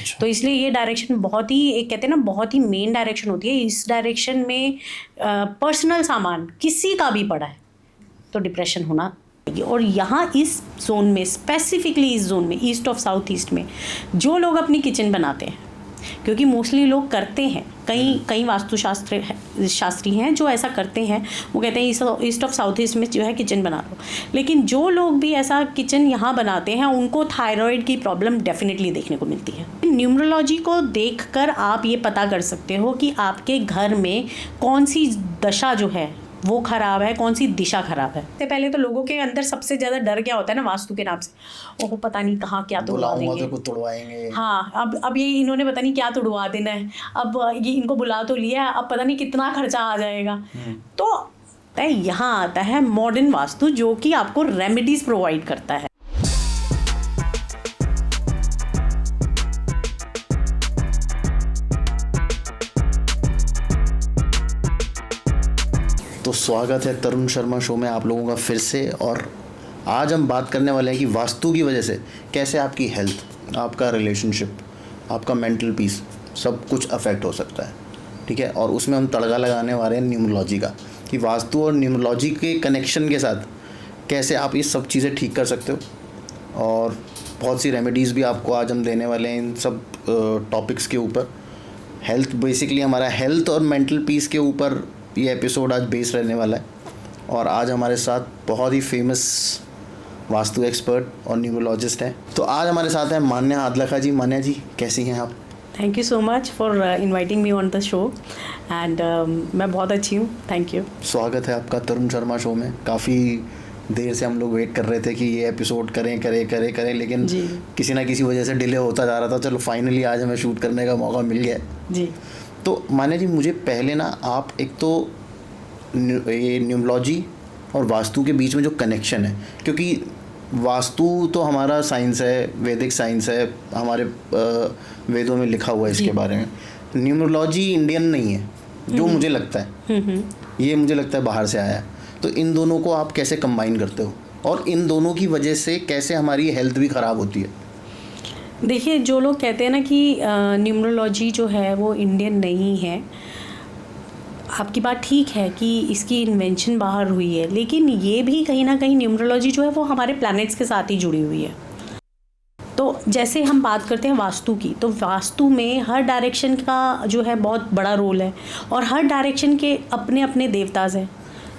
अच्छा। तो इसलिए ये डायरेक्शन बहुत ही, एक कहते हैं ना, बहुत ही मेन डायरेक्शन होती है। इस डायरेक्शन में पर्सनल सामान किसी का भी पड़ा है तो डिप्रेशन होना। और यहाँ इस जोन में, स्पेसिफिकली इस जोन में, ईस्ट ऑफ साउथ ईस्ट में जो लोग अपनी किचन बनाते हैं, क्योंकि मोस्टली लोग करते हैं, कई शास्त्री हैं जो ऐसा करते हैं, वो कहते हैं ईस्ट ऑफ साउथ ईस्ट में जो है किचन बना लो। लेकिन जो लोग भी ऐसा किचन यहाँ बनाते हैं उनको थायराइड की प्रॉब्लम डेफिनेटली देखने को मिलती है। न्यूमरोलॉजी को देखकर आप ये पता कर सकते हो कि आपके घर में कौन सी दशा जो है वो खराब है, कौन सी दिशा खराब है। सबसे पहले तो लोगों के अंदर सबसे ज्यादा डर क्या होता है ना, वास्तु के नाम से, ओह पता नहीं कहाँ क्या तोड़वा देंगे, तो तोड़वाएंगे। हाँ, अब ये इन्होंने पता नहीं क्या तोड़वा देना है, अब ये इनको बुला तो लिया, अब पता नहीं कितना खर्चा आ जाएगा। तो यहाँ आता है मॉडर्न वास्तु, जो कि आपको रेमेडीज प्रोवाइड करता है। तो स्वागत है तरुण शर्मा शो में आप लोगों का फिर से। और आज हम बात करने वाले हैं कि वास्तु की वजह से कैसे आपकी हेल्थ, आपका रिलेशनशिप, आपका मेंटल पीस सब कुछ अफेक्ट हो सकता है। ठीक है, और उसमें हम तड़का लगाने वाले हैं न्यूमरोलॉजी का, कि वास्तु और न्यूमरोलॉजी के कनेक्शन के साथ कैसे आप ये सब चीज़ें ठीक कर सकते हो। और बहुत सी रेमेडीज़ भी आपको आज हम देने वाले हैं इन सब टॉपिक्स के ऊपर। हेल्थ, बेसिकली हमारा हेल्थ और मेंटल पीस के ऊपर ये एपिसोड आज बेस रहने वाला है। और आज हमारे साथ बहुत ही फेमस वास्तु एक्सपर्ट और न्यूमरोलॉजिस्ट हैं। तो आज हमारे साथ हैं मान्या आदलखा जी। मान्या जी, कैसी हैं आप? Thank you so much for inviting me on the show and मैं बहुत अच्छी हूँ, थैंक यू। स्वागत है आपका तरुण शर्मा शो में। काफ़ी देर से हम लोग वेट कर रहे थे कि ये एपिसोड करें, लेकिन किसी ना किसी वजह से डिले होता जा रहा था। चलो फाइनली आज हमें शूट करने का मौका मिल गया जी। तो मान्या जी, मुझे पहले ना आप एक तो ये न्यूमरोलॉजी और वास्तु के बीच में जो कनेक्शन है, क्योंकि वास्तु तो हमारा साइंस है, वैदिक साइंस है, हमारे वेदों में लिखा हुआ है इसके बारे में। न्यूमरोलॉजी इंडियन नहीं है जो मुझे लगता है, ये मुझे लगता है बाहर से आया है। तो इन दोनों को आप कैसे कंबाइन करते हो, और इन दोनों की वजह से कैसे हमारी हेल्थ भी ख़राब होती है? देखिए, जो लोग कहते हैं ना कि न्यूमरोलॉजी जो है वो इंडियन नहीं है, आपकी बात ठीक है कि इसकी इन्वेंशन बाहर हुई है, लेकिन ये भी कहीं ना कहीं न्यूमरोलॉजी जो है वो हमारे प्लैनेट्स के साथ ही जुड़ी हुई है। तो जैसे हम बात करते हैं वास्तु की, तो वास्तु में हर डायरेक्शन का जो है बहुत बड़ा रोल है, और हर डायरेक्शन के अपने अपने देवताज हैं,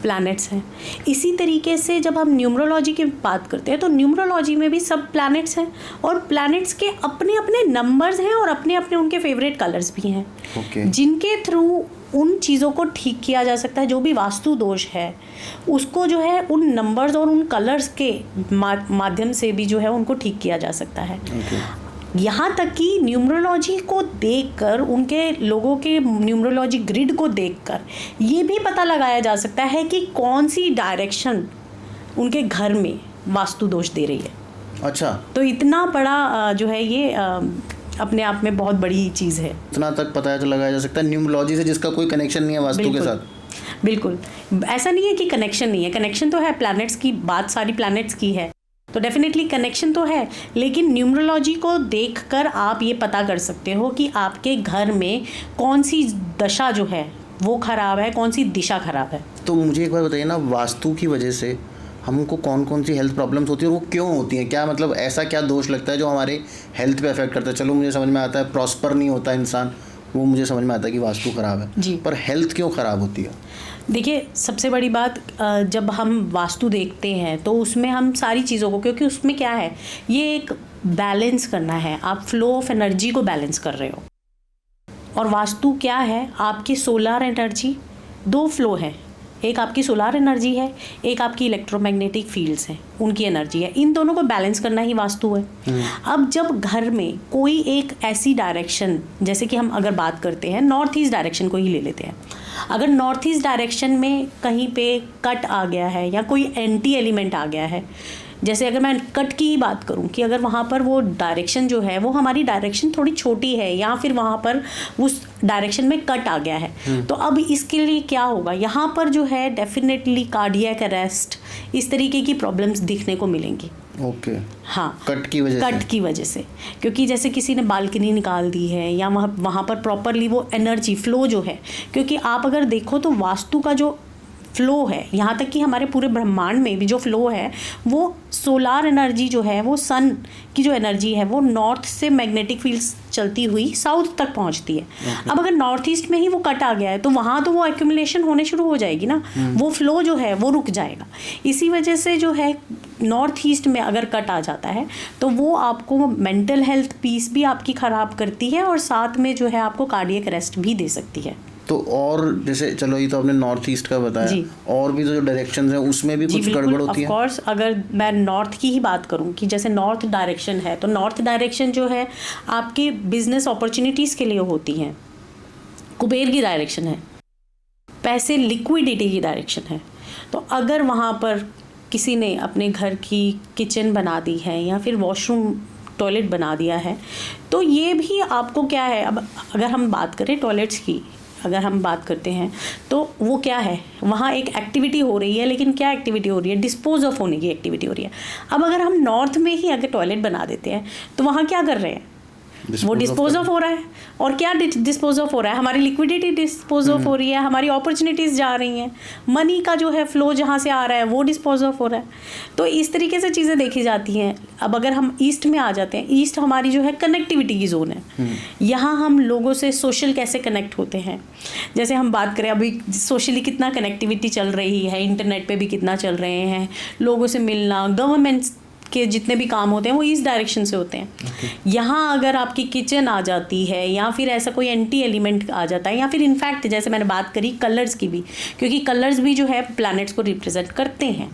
प्लैनेट्स हैं। इसी तरीके से जब हम न्यूमरोलॉजी की बात करते हैं तो न्यूमरोलॉजी में भी सब प्लैनेट्स हैं, और प्लैनेट्स के अपने अपने नंबर्स हैं, और अपने अपने उनके फेवरेट कलर्स भी हैं, जिनके थ्रू उन चीज़ों को ठीक किया जा सकता है। जो भी वास्तु दोष है उसको जो है उन नंबर्स और उन कलर्स के माध्यम से भी जो है उनको ठीक किया जा सकता है। यहाँ तक कि न्यूमरोलॉजी को देखकर, उनके लोगों के न्यूमरोलॉजी ग्रिड को देखकर ये भी पता लगाया जा सकता है कि कौन सी डायरेक्शन उनके घर में वास्तु दोष दे रही है। अच्छा, तो इतना बड़ा जो है ये अपने आप में बहुत बड़ी चीज़ है। इतना तक पता लगाया जा सकता है न्यूमरोलॉजी से जिसका कोई कनेक्शन नहीं है वास्तु के साथ। बिल्कुल, ऐसा नहीं है कि कनेक्शन नहीं है, कनेक्शन तो है, प्लैनेट्स की बात सारी प्लैनेट्स की है, तो डेफिनेटली कनेक्शन तो है। लेकिन न्यूमरोलॉजी को देखकर आप ये पता कर सकते हो कि आपके घर में कौन सी दशा जो है वो खराब है, कौन सी दिशा खराब है। तो मुझे एक बार बताइए ना, वास्तु की वजह से हमको कौन कौन सी हेल्थ प्रॉब्लम्स होती है और वो क्यों होती हैं? क्या मतलब ऐसा क्या दोष लगता है जो हमारे हेल्थ पे अफेक्ट करता है? चलो मुझे समझ में आता है प्रॉस्पर नहीं होता इंसान, वो मुझे समझ में आता है कि वास्तु ख़राब है जी, पर हेल्थ क्यों ख़राब होती है? देखिए, सबसे बड़ी बात, जब हम वास्तु देखते हैं तो उसमें हम सारी चीज़ों को, क्योंकि उसमें क्या है, ये एक बैलेंस करना है, आप फ्लो ऑफ एनर्जी को बैलेंस कर रहे हो। और वास्तु क्या है, आपकी सोलर एनर्जी, दो फ्लो है, एक आपकी सोलर एनर्जी है, एक आपकी इलेक्ट्रोमैग्नेटिक फील्ड्स हैं, उनकी एनर्जी है। इन दोनों को बैलेंस करना ही वास्तु है। अब जब घर में कोई एक ऐसी डायरेक्शन, जैसे कि हम अगर बात करते हैं नॉर्थ ईस्ट डायरेक्शन को ही ले लेते हैं, अगर नॉर्थ ईस्ट डायरेक्शन में कहीं पे कट आ गया है या कोई एंटी एलिमेंट आ गया है, जैसे अगर मैं कट की ही बात करूं कि अगर वहाँ पर वो डायरेक्शन जो है वो हमारी डायरेक्शन थोड़ी छोटी है, या फिर वहाँ पर उस डायरेक्शन में कट आ गया है, तो अब इसके लिए क्या होगा, यहाँ पर जो है डेफिनेटली कार्डियक अरेस्ट, इस तरीके की प्रॉब्लम्स दिखने को मिलेंगी। ओके। हाँ, कट की वजह से। कट की वजह से, क्योंकि जैसे किसी ने बालकनी निकाल दी है या वहाँ पर प्रॉपरली वो एनर्जी फ्लो जो है, क्योंकि आप अगर देखो तो वास्तु का जो फ्लो है, यहाँ तक कि हमारे पूरे ब्रह्मांड में भी जो फ्लो है वो सोलार एनर्जी जो है, वो सन की जो एनर्जी है वो नॉर्थ से मैग्नेटिक फील्ड्स चलती हुई साउथ तक पहुँचती है। अब अगर नॉर्थ ईस्ट में ही वो कट आ गया है तो वहाँ तो वो एक्यूमुलेशन होने शुरू हो जाएगी ना, वो फ्लो जो है वो रुक जाएगा। इसी वजह से जो है नॉर्थ ईस्ट में अगर कट आ जाता है तो वो आपको मेंटल हेल्थ पीस भी आपकी ख़राब करती है और साथ में जो है आपको कार्डियक अरेस्ट भी दे सकती है। तो और जैसे चलो ये तो आपने नॉर्थ ईस्ट का बताया, और भी तो जो डायरेक्शंस हैं उसमें भी कुछ गड़बड़ होती है? ऑफ कोर्स, अगर मैं नॉर्थ की ही बात करूं कि जैसे नॉर्थ डायरेक्शन है तो नॉर्थ डायरेक्शन जो है आपकी बिजनेस अपॉर्चुनिटीज़ के लिए होती हैं, कुबेर की डायरेक्शन है, पैसे लिक्विडिटी की डायरेक्शन है। तो अगर वहाँ पर किसी ने अपने घर की किचन बना दी है या फिर वॉशरूम टॉयलेट बना दिया है तो ये भी आपको क्या है, अब अगर हम बात करें टॉयलेट्स की, अगर हम बात करते हैं तो वो क्या है, वहाँ एक एक्टिविटी हो रही है, लेकिन क्या एक्टिविटी हो रही है, डिस्पोज ऑफ होने की एक्टिविटी हो रही है। अब अगर हम नॉर्थ में ही अगर टॉयलेट बना देते हैं तो वहाँ क्या कर रहे हैं, वो डिस्पोज ऑफ हो रहा है। और क्या डिस्पोज ऑफ हो रहा है, हमारी लिक्विडिटी डिस्पोज ऑफ हो रही है, हमारी अपॉर्चुनिटीज़ जा रही हैं, मनी का जो है फ्लो जहाँ से आ रहा है वो डिस्पोज ऑफ हो रहा है। तो इस तरीके से चीज़ें देखी जाती हैं। अब अगर हम ईस्ट में आ जाते हैं, ईस्ट हमारी जो है कनेक्टिविटी की जोन है। यहाँ हम लोगों से सोशल कैसे कनेक्ट होते हैं, जैसे हम बात करें अभी सोशली कितना कनेक्टिविटी चल रही है, इंटरनेट पे भी कितना चल रहे हैं, लोगों से मिलना, गवर्नमेंट्स के जितने भी काम होते हैं वो इस डायरेक्शन से होते हैं। यहाँ अगर आपकी किचन आ जाती है या फिर ऐसा कोई एंटी एलिमेंट आ जाता है, या फिर इनफैक्ट जैसे मैंने बात करी कलर्स की भी, क्योंकि कलर्स भी जो है प्लैनेट्स को रिप्रेजेंट करते हैं,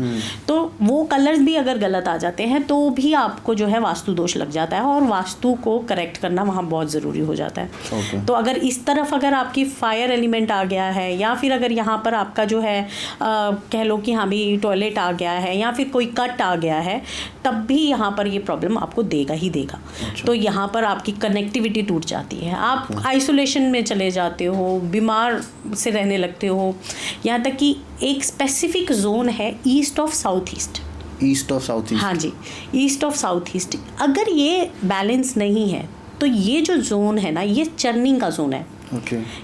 तो वो कलर्स भी अगर गलत आ जाते हैं तो भी आपको जो है वास्तु दोष लग जाता है और वास्तु को करेक्ट करना वहाँ बहुत ज़रूरी हो जाता है। तो अगर इस तरफ अगर आपकी फायर एलिमेंट आ गया है या फिर अगर यहाँ पर आपका जो है कह लो कि हाँ भी टॉयलेट आ गया है या फिर कोई कट आ गया है, तब भी यहाँ पर ये प्रॉब्लम आपको देगा ही देगा। तो यहाँ पर आपकी कनेक्टिविटी टूट जाती है, आप आइसोलेशन में चले जाते हो, बीमार से रहने लगते हो। यहाँ तक कि एक स्पेसिफिक जोन है east of south east. East of south east, हाँ जी, ईस्ट ऑफ साउथ ईस्ट। अगर ये बैलेंस नहीं है तो ये जो जोन है ना, ये चर्निंग का जोन है।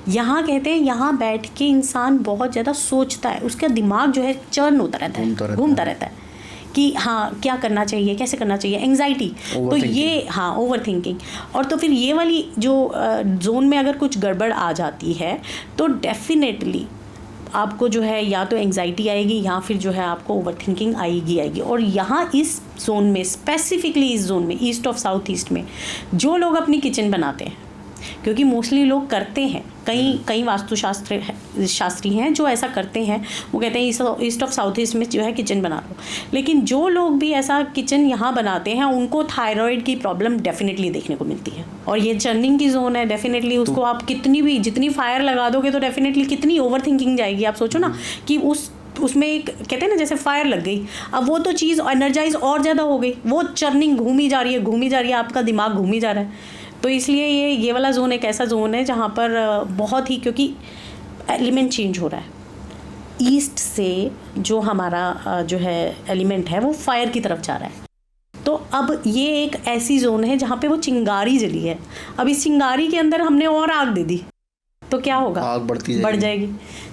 यहाँ कहते हैं यहाँ बैठ के इंसान बहुत ज़्यादा सोचता है, उसका दिमाग जो है चर्न होता रहता है, घूमता रहता है कि हाँ क्या करना चाहिए, कैसे करना चाहिए, एंग्जाइटी। तो ये हाँ ओवर थिंकिंग। और तो फिर ये वाली जो जोन में अगर कुछ गड़बड़ आ जाती है तो डेफिनेटली आपको जो है या तो एंग्जाइटी आएगी या फिर जो है आपको ओवर थिंकिंग आएगी। और यहाँ इस जोन में, स्पेसिफिकली इस जोन में, ईस्ट ऑफ साउथ ईस्ट में जो लोग अपनी किचन बनाते हैं, क्योंकि मोस्टली लोग करते हैं, कई शास्त्री हैं जो ऐसा करते हैं, वो कहते हैं ईस्ट ऑफ साउथ ईस्ट में जो है किचन बना लो। लेकिन जो लोग भी ऐसा किचन यहाँ बनाते हैं उनको थायराइड की प्रॉब्लम डेफिनेटली देखने को मिलती है। और ये चर्निंग की जोन है, डेफिनेटली उसको आप जितनी फायर लगा दोगे तो डेफिनेटली कितनी ओवर थिंकिंग जाएगी। आप सोचो ना कि उसमें एक कहते हैं ना जैसे फायर लग गई, अब वो तो चीज़ एनर्जाइज और ज़्यादा हो गई, वो चर्निंग घूमी जा रही है, आपका दिमाग घूमी जा रहा है। तो इसलिए ये वाला जोन एक ऐसा जोन है जहाँ पर बहुत ही, क्योंकि एलिमेंट चेंज हो रहा है, ईस्ट से जो हमारा जो है एलिमेंट है वो फायर की तरफ जा रहा है। तो अब ये एक ऐसी जोन है जहाँ पे वो चिंगारी जली है, अब इस चिंगारी के अंदर हमने और आग दे दी तो क्या होगा, आग बढ़ जाएगी।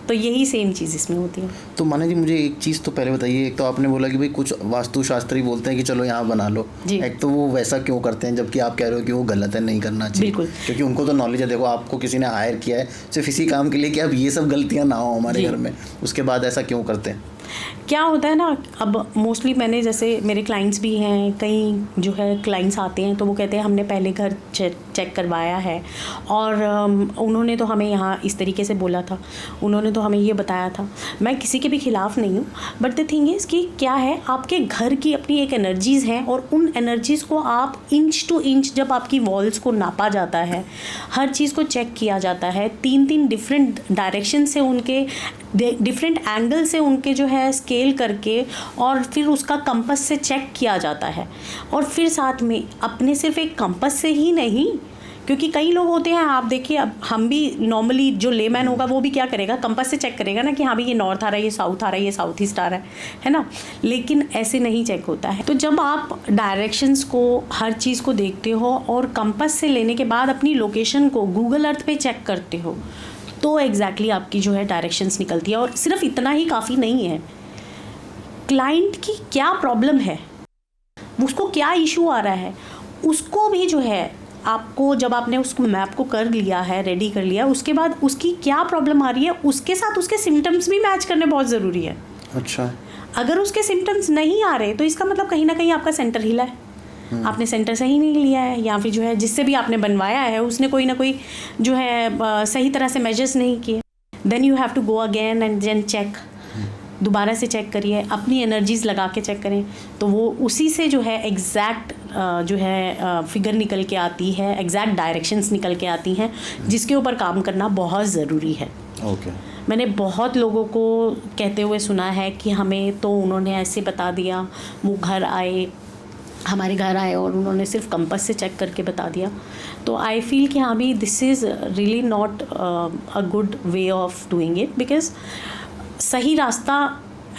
तो यही सेम चीज़ इसमें होती है। तो माना जी मुझे एक चीज़ तो पहले बताइए, एक तो आपने बोला कि भाई कुछ वास्तुशास्त्री बोलते हैं कि चलो यहाँ बना लो, एक तो वो वैसा क्यों करते हैं जबकि आप कह रहे हो कि वो गलत है, नहीं करना चाहिए। बिल्कुल, क्योंकि उनको तो नॉलेज है। देखो आपको किसी ने हायर किया है सिर्फ इसी काम के लिए कि अब ये सब गलतियाँ ना हो हमारे घर में, उसके बाद ऐसा क्यों करते हैं? क्या होता है ना, अब मोस्टली मैंने जैसे मेरे क्लाइंट्स भी हैं, कई जो है क्लाइंट्स आते हैं तो वो कहते हैं हमने पहले घर चेक करवाया है और उन्होंने तो हमें यहाँ इस तरीके से बोला था, उन्होंने तो हमें ये बताया था। मैं किसी के भी ख़िलाफ़ नहीं हूँ, बट द थिंग इज़ कि क्या है, आपके घर की अपनी एक एनर्जीज़ हैं और उन एनर्जीज़ को आप इंच टू इंच जब आपकी वॉल्स को नापा जाता है, हर चीज़ को चेक किया जाता है, 3 डिफरेंट डायरेक्शन से, उनके डिफरेंट एंगल से उनके जो है स्केल करके और फिर उसका कंपास से चेक किया जाता है। और फिर साथ में अपने सिर्फ एक कंपास से ही नहीं, क्योंकि कई लोग होते हैं, आप देखिए, अब हम भी नॉर्मली जो लेमैन होगा वो भी क्या करेगा, कंपास से चेक करेगा ना कि हाँ भाई ये नॉर्थ आ रहा है, ये साउथ आ रहा है, ये साउथ ईस्ट आ रहा है ना। लेकिन ऐसे नहीं चेक होता है। तो जब आप डायरेक्शंस को, हर चीज़ को देखते हो और कंपास से लेने के बाद अपनी लोकेशन को गूगल अर्थ पे चेक करते हो, तो एग्जैक्टली आपकी जो है डायरेक्शंस निकलती है। और सिर्फ इतना ही काफ़ी नहीं है, क्लाइंट की क्या प्रॉब्लम है, उसको क्या इशू आ रहा है, उसको भी जो है आपको, जब आपने उस मैप को कर लिया है, रेडी कर लिया, उसके बाद उसकी क्या प्रॉब्लम आ रही है उसके साथ उसके सिम्टम्स भी मैच करने बहुत ज़रूरी है। अच्छा, अगर उसके सिम्टम्स नहीं आ रहे तो इसका मतलब कहीं ना कहीं आपका सेंटर हिला है, आपने सेंटर सही नहीं लिया है, या फिर जो है जिससे भी आपने बनवाया है उसने कोई ना कोई जो है सही तरह से मेजर्स नहीं किए। Then you have to go again and then check, दोबारा से चेक करिए, अपनी एनर्जीज़ लगा के चेक करें, तो वो उसी से जो है एग्जैक्ट जो है फिगर निकल के आती है, एग्जैक्ट डायरेक्शंस निकल के आती हैं, जिसके ऊपर काम करना बहुत ज़रूरी है। ओके। मैंने बहुत लोगों को कहते हुए सुना है कि हमें तो उन्होंने ऐसे बता दिया, वो घर आए, हमारे घर आए और उन्होंने सिर्फ कंपास से चेक करके बता दिया। तो आई फील कि हाँ भी this is really not a good way of doing it, because सही रास्ता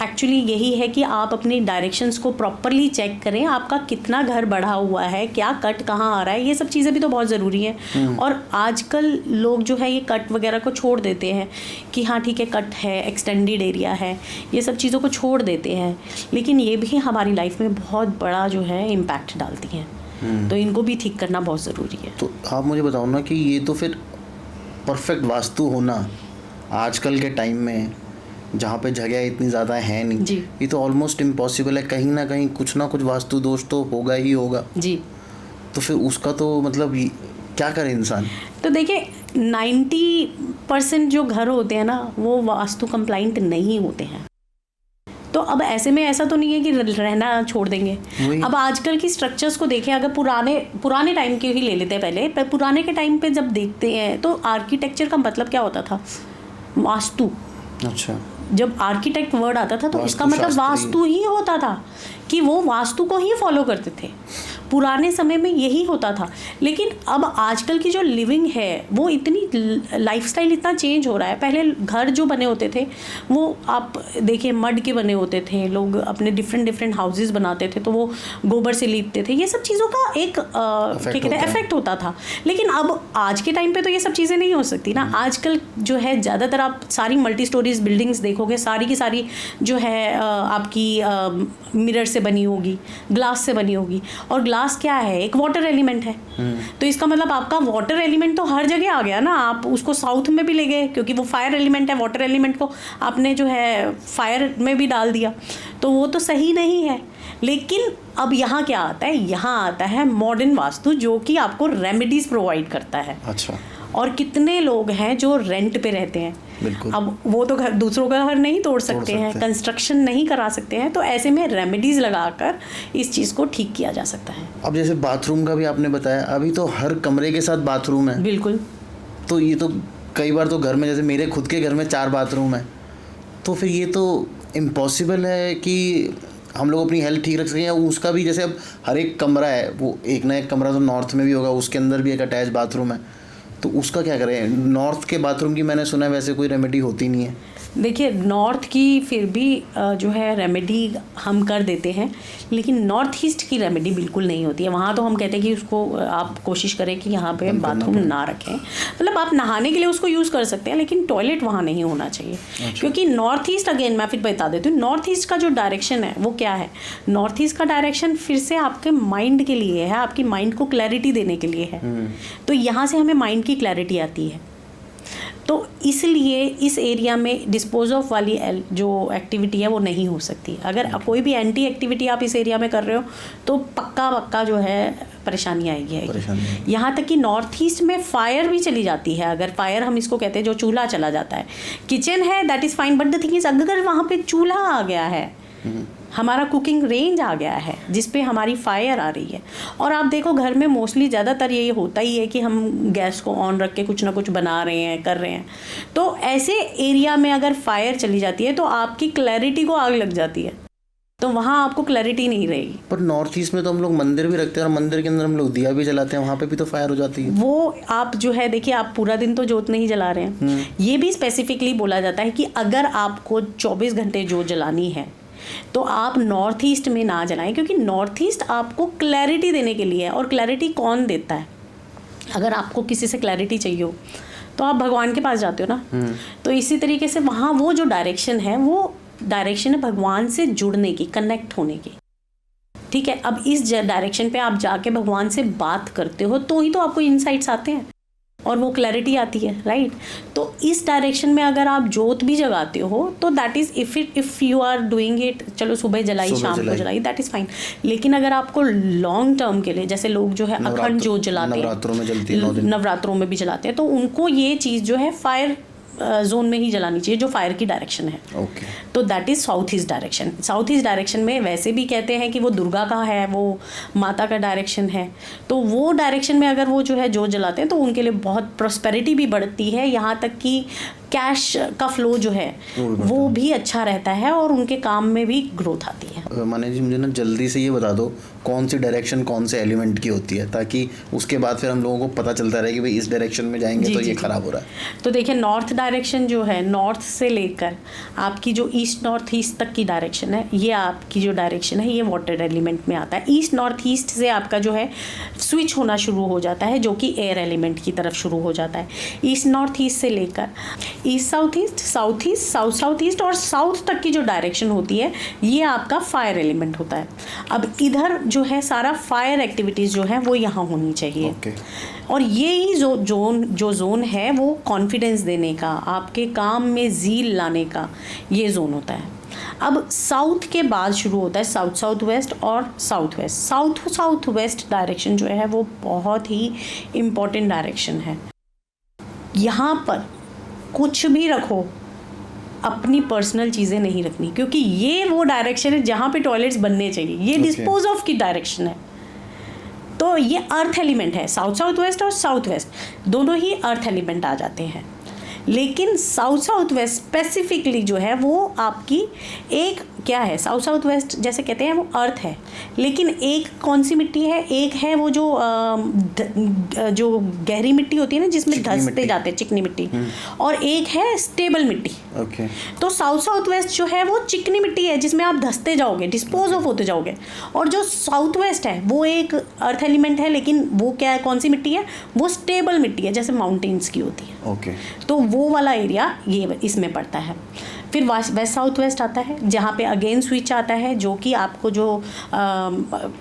एक्चुअली यही है कि आप अपनी डायरेक्शंस को प्रॉपरली चेक करें, आपका कितना घर बढ़ा हुआ है, क्या कट कहाँ आ रहा है, ये सब चीज़ें भी तो बहुत ज़रूरी है। और आजकल लोग जो है ये कट वगैरह को छोड़ देते हैं कि हाँ ठीक है कट है, एक्सटेंडेड एरिया है, ये सब चीज़ों को छोड़ देते हैं, लेकिन ये भी हमारी लाइफ में बहुत बड़ा जो है इम्पैक्ट डालती हैं। तो इनको भी ठीक करना बहुत ज़रूरी है। तो आप मुझे बताओ ना कि ये तो फिर परफेक्ट वास्तु होना आजकल के टाइम में, जहाँ पे जगह इतनी ज़्यादा है नहीं जी, ये तो ऑलमोस्ट इम्पॉसिबल है। कहीं ना कुछ वास्तु दोष तो होगा ही होगा जी। तो फिर उसका तो मतलब क्या करे इंसान। तो देखिए 90% जो घर होते हैं ना वो वास्तु कंप्लाइंट नहीं होते हैं। तो अब ऐसे में ऐसा तो नहीं है कि रहना छोड़ देंगे। अब आजकल की स्ट्रक्चर्स को देखें, अगर पुराने टाइम के ही ले लेते हैं पहले, पर पुराने के टाइम पे जब देखते हैं तो आर्किटेक्चर का मतलब क्या होता था, वास्तु। अच्छा, जब आर्किटेक्ट वर्ड आता था तो इसका मतलब वास्तु ही होता था, कि वो वास्तु को ही फॉलो करते थे। पुराने समय में यही होता था। लेकिन अब आजकल की जो लिविंग है वो इतनी लाइफस्टाइल इतना चेंज हो रहा है। पहले घर जो बने होते थे वो आप देखिए मड के बने होते थे, लोग अपने डिफरेंट हाउसेस बनाते थे तो वो गोबर से लीपते थे, ये सब चीज़ों का एक क्या कहते हैं इफेक्ट होता था। लेकिन अब आज के टाइम पे तो ये सब चीज़ें नहीं हो सकती ना। आजकल जो है ज़्यादातर आप सारी मल्टी स्टोरीज बिल्डिंग्स देखोगे, सारी की सारी जो है आपकी मिरर से बनी होगी, ग्लास से बनी होगी। और ग्लास क्या है, एक वाटर एलिमेंट है। तो इसका मतलब आपका वाटर एलिमेंट तो हर जगह आ गया ना। आप उसको साउथ में भी ले गए क्योंकि वो फायर एलिमेंट है, वाटर एलिमेंट को आपने जो है फायर में भी डाल दिया, तो वो तो सही नहीं है। लेकिन अब यहाँ क्या आता है, यहाँ आता है मॉडर्न वास्तु जो कि आपको रेमेडीज प्रोवाइड करता है। अच्छा। और कितने लोग हैं जो रेंट पे रहते हैं। बिल्कुल। अब वो तो घर दूसरों का घर नहीं तोड़ सकते हैं, कंस्ट्रक्शन नहीं करा सकते हैं, तो ऐसे में रेमेडीज लगाकर इस चीज़ को ठीक किया जा सकता है। अब जैसे बाथरूम का भी आपने बताया, अभी तो हर कमरे के साथ बाथरूम है। बिल्कुल। तो ये तो कई बार तो घर में, जैसे मेरे खुद के घर में 4 बाथरूम है, तो फिर ये तो इम्पॉसिबल है कि हम लोग अपनी हेल्थ ठीक रख सकें। या उसका भी जैसे अब हर एक कमरा है, वो एक ना एक कमरा तो नॉर्थ में भी होगा, उसके अंदर भी एक अटैच बाथरूम है, तो उसका क्या करें। नॉर्थ के बाथरूम की मैंने सुना है वैसे कोई रेमेडी होती नहीं है। देखिए नॉर्थ की फिर भी जो है रेमेडी हम कर देते हैं, लेकिन नॉर्थ ईस्ट की रेमेडी बिल्कुल नहीं होती है। वहाँ तो हम कहते हैं कि उसको आप कोशिश करें कि यहाँ पे बाथरूम ना रखें। मतलब आप नहाने के लिए उसको यूज़ कर सकते हैं, लेकिन टॉयलेट वहाँ नहीं होना चाहिए। अच्छा। क्योंकि नॉर्थ ईस्ट, अगेन मैं फिर बता देती हूँ, नॉर्थ ईस्ट का जो डायरेक्शन है वो क्या है। नॉर्थ ईस्ट का डायरेक्शन फिर से आपके माइंड के लिए है, आपकी माइंड को क्लैरिटी देने के लिए है। तो यहाँ से हमें माइंड की क्लैरिटी आती है। तो इसलिए इस एरिया में डिस्पोज ऑफ वाली जो एक्टिविटी है वो नहीं हो सकती। अगर कोई भी एंटी एक्टिविटी आप इस एरिया में कर रहे हो तो पक्का जो है परेशानी आएगी। यहाँ तक कि नॉर्थ ईस्ट में फायर भी चली जाती है। अगर फायर हम इसको कहते हैं, जो चूल्हा चला जाता है, किचन है that is fine, but the thing is अगर वहाँ पे चूल्हा आ गया है, हमारा कुकिंग रेंज आ गया है जिस पे हमारी फायर आ रही है। और आप देखो घर में मोस्टली ज़्यादातर ये होता ही है कि हम गैस को ऑन रख के कुछ ना कुछ बना रहे हैं, कर रहे हैं। तो ऐसे एरिया में अगर फायर चली जाती है तो आपकी क्लैरिटी को आग लग जाती है। तो वहाँ आपको क्लैरिटी नहीं रहेगी। पर नॉर्थ ईस्ट में तो हम लोग मंदिर भी रखते हैं और मंदिर के अंदर हम लोग दिया भी जलाते हैं, वहाँ पे भी तो फायर हो जाती है। वो आप जो है देखिए, आप पूरा दिन तो जोत नहीं जला रहे हैं। ये भी स्पेसिफिकली बोला जाता है कि अगर आपको 24 घंटे जोत जलानी है तो आप नॉर्थ ईस्ट में ना जलाएं, क्योंकि नॉर्थ ईस्ट आपको क्लैरिटी देने के लिए है। और क्लैरिटी कौन देता है? अगर आपको किसी से क्लैरिटी चाहिए हो तो आप भगवान के पास जाते हो ना। तो इसी तरीके से वहाँ वो जो डायरेक्शन है, वो डायरेक्शन है भगवान से जुड़ने की, कनेक्ट होने की। ठीक है, अब इस डायरेक्शन पे आप जाके भगवान से बात करते हो तो ही तो आपको इनसाइट्स आते हैं और वो क्लैरिटी आती है, राइट। तो इस डायरेक्शन में अगर आप जोत भी जगाते हो तो that is if you are doing it, चलो सुबह जलाई शाम को जलाई, दैट इज़ फाइन। लेकिन अगर आपको लॉन्ग टर्म के लिए, जैसे लोग जो है अखंड जोत जलाते हैं, नवरात्रों में जलती है, नवरात्रों में भी जलाते हैं, तो उनको ये चीज़ जो है फायर जोन में ही जलानी चाहिए, जो फायर की डायरेक्शन है। ओके। तो that is south east direction. South east direction में वैसे भी कहते हैं कि वो दुर्गा का है, वो माता का डायरेक्शन है। तो वो डायरेक्शन में अगर वो जो है जोत जलाते हैं तो उनके लिए बहुत प्रॉस्पेरिटी भी बढ़ती है, यहाँ तक कि कैश का फ्लो जो है वो भी अच्छा रहता है और उनके काम में भी ग्रोथ आती है। माने जी मुझे ना जल्दी से ये बता दो कौन सी डायरेक्शन कौन से एलिमेंट की होती है, ताकि उसके बाद फिर हम लोगों को पता चलता रहे कि भाई इस डायरेक्शन में जाएंगे तो ये खराब हो रहा है। तो देखिए, नॉर्थ डायरेक्शन जो है, नॉर्थ से लेकर आपकी जो ईस्ट नॉर्थ ईस्ट तक की डायरेक्शन है, ये आपकी जो डायरेक्शन है ये वाटर एलिमेंट में आता है। ईस्ट नॉर्थ ईस्ट से आपका जो है स्विच होना शुरू हो जाता है, जो कि एयर एलिमेंट की तरफ शुरू हो जाता है। ईस्ट नॉर्थ ईस्ट से लेकर east south east, south east, south south east और साउथ तक की जो डायरेक्शन होती है ये आपका फायर एलिमेंट होता है। अब इधर जो है सारा फायर एक्टिविटीज़ जो है वो यहाँ होनी चाहिए। और ये ही जो जोन है वो कॉन्फिडेंस देने का, आपके काम में ज़ील लाने का ये जोन होता है। अब साउथ के बाद शुरू होता है साउथ साउथ वेस्ट और south west. South south west direction जो है वो बहुत ही इम्पॉर्टेंट डायरेक्शन है। यहाँ पर कुछ भी रखो, अपनी पर्सनल चीज़ें नहीं रखनी, क्योंकि ये वो डायरेक्शन है जहाँ पे टॉयलेट्स बनने चाहिए। ये डिस्पोज ऑफ की डायरेक्शन है। तो ये अर्थ एलिमेंट है। साउथ साउथ वेस्ट और साउथ वेस्ट दोनों ही अर्थ एलिमेंट आ जाते हैं। लेकिन साउथ साउथ वेस्ट स्पेसिफिकली जो है वो आपकी एक क्या है, साउथ साउथ वेस्ट जैसे कहते हैं वो अर्थ है, लेकिन एक कौन सी मिट्टी है, एक है वो जो जो गहरी मिट्टी होती है ना जिसमें धंसते जाते हैं, चिकनी मिट्टी, और एक है स्टेबल मिट्टी। ओके। तो साउथ साउथ वेस्ट जो है वो चिकनी मिट्टी है जिसमें आप धंसते जाओगे, डिस्पोज ऑफ होते जाओगे। और जो साउथ वेस्ट है वो एक अर्थ एलिमेंट है, लेकिन वो क्या है, कौन सी मिट्टी है, वो स्टेबल मिट्टी है जैसे माउंटेन्स की होती है। ओके। तो वो वाला एरिया ये इसमें पड़ता है। फिर वेस्ट साउथ वेस्ट आता है जहाँ पे अगेन स्विच आता है, जो कि आपको जो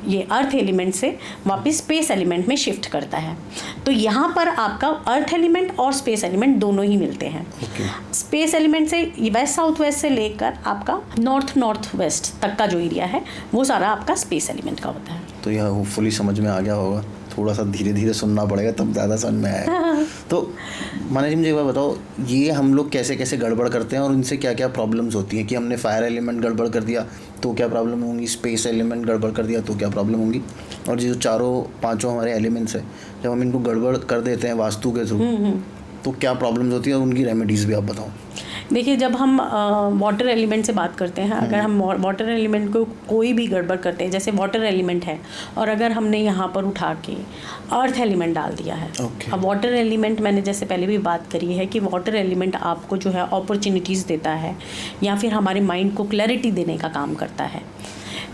ये अर्थ एलिमेंट से वापस स्पेस एलिमेंट में शिफ्ट करता है। तो यहाँ पर आपका अर्थ एलिमेंट और स्पेस एलिमेंट दोनों ही मिलते हैं। स्पेस एलिमेंट से वेस्ट साउथ वेस्ट से लेकर आपका नॉर्थ नॉर्थ वेस्ट तक का जो एरिया है वो सारा आपका स्पेस एलिमेंट का होता है। तो यह होपफुली समझ में आ गया होगा, थोड़ा सा धीरे धीरे सुनना पड़ेगा तब ज़्यादा समझ में आएगा। तो माना जी मुझे एक बार बताओ, ये हम लोग कैसे कैसे गड़बड़ करते हैं और इनसे क्या क्या प्रॉब्लम्स होती हैं? कि हमने फायर एलिमेंट गड़बड़ कर दिया तो क्या प्रॉब्लम होंगी, स्पेस एलिमेंट गड़बड़ कर दिया तो क्या प्रॉब्लम होंगी, और जो चारों पांचों हमारे एलिमेंट्स हैं जब हम इनको गड़बड़ कर देते हैं वास्तु के थ्रू तो क्या प्रॉब्लम्स होती है और उनकी रेमेडीज़ भी आप बताओ। देखिए, जब हम वाटर एलिमेंट से बात करते हैं, अगर हम वाटर एलिमेंट को कोई भी गड़बड़ करते हैं, जैसे वाटर एलिमेंट है और अगर हमने यहाँ पर उठा के अर्थ एलिमेंट डाल दिया है। अब वाटर एलिमेंट मैंने जैसे पहले भी बात करी है कि वाटर एलिमेंट आपको जो है अपॉर्चुनिटीज़ देता है या फिर हमारे माइंड को क्लैरिटी देने का काम करता है।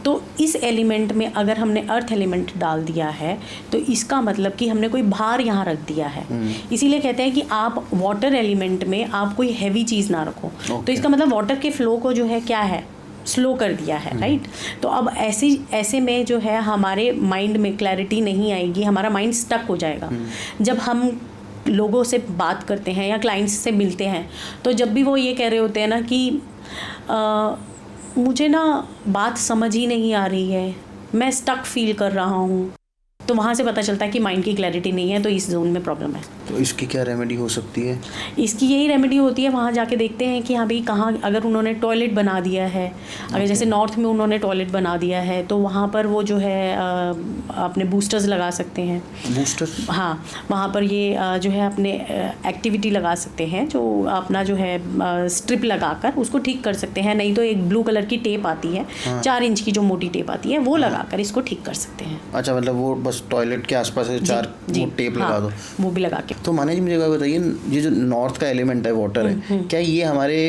तो इस एलिमेंट में अगर हमने अर्थ एलिमेंट डाल दिया है तो इसका मतलब कि हमने कोई भार यहाँ रख दिया है। इसीलिए कहते हैं कि आप वाटर एलिमेंट में आप कोई हैवी चीज़ ना रखो। तो इसका मतलब वाटर के फ्लो को जो है क्या है, स्लो कर दिया है, राइट। तो अब ऐसे में जो है हमारे माइंड में क्लैरिटी नहीं आएगी, हमारा माइंड स्टक हो जाएगा। जब हम लोगों से बात करते हैं या क्लाइंट्स से मिलते हैं तो जब भी वो ये कह रहे होते हैं ना कि मुझे ना बात समझ ही नहीं आ रही है, मैं स्टक फील कर रहा हूँ, तो वहाँ से पता चलता है कि माइंड की क्लैरिटी नहीं है, तो इस जोन में प्रॉब्लम है। तो इसकी क्या रेमेडी हो सकती है? इसकी यही रेमेडी होती है, वहाँ जाके देखते हैं कि हाँ भाई कहाँ, अगर उन्होंने टॉयलेट बना दिया है, अगर जैसे नॉर्थ में उन्होंने टॉयलेट बना दिया है तो वहाँ पर वो जो है अपने बूस्टर्स लगा सकते हैं। बूस्टर? हाँ, वहाँ पर ये जो है अपने एक्टिविटी लगा सकते हैं, जो अपना जो है स्ट्रिप लगाकर उसको ठीक कर सकते हैं। नहीं तो एक ब्लू कलर की टेप आती है, 4 इंच की जो मोटी टेप आती है, वो लगाकर इसको ठीक कर सकते हैं। अच्छा, मतलब वो बस टॉयलेट के आसपास से 4 टेप लगा दो, वो भी लगा के। तो माने जी मुझे एक बात बताइए, ये जो नॉर्थ का एलिमेंट है, वाटर है, क्या ये हमारे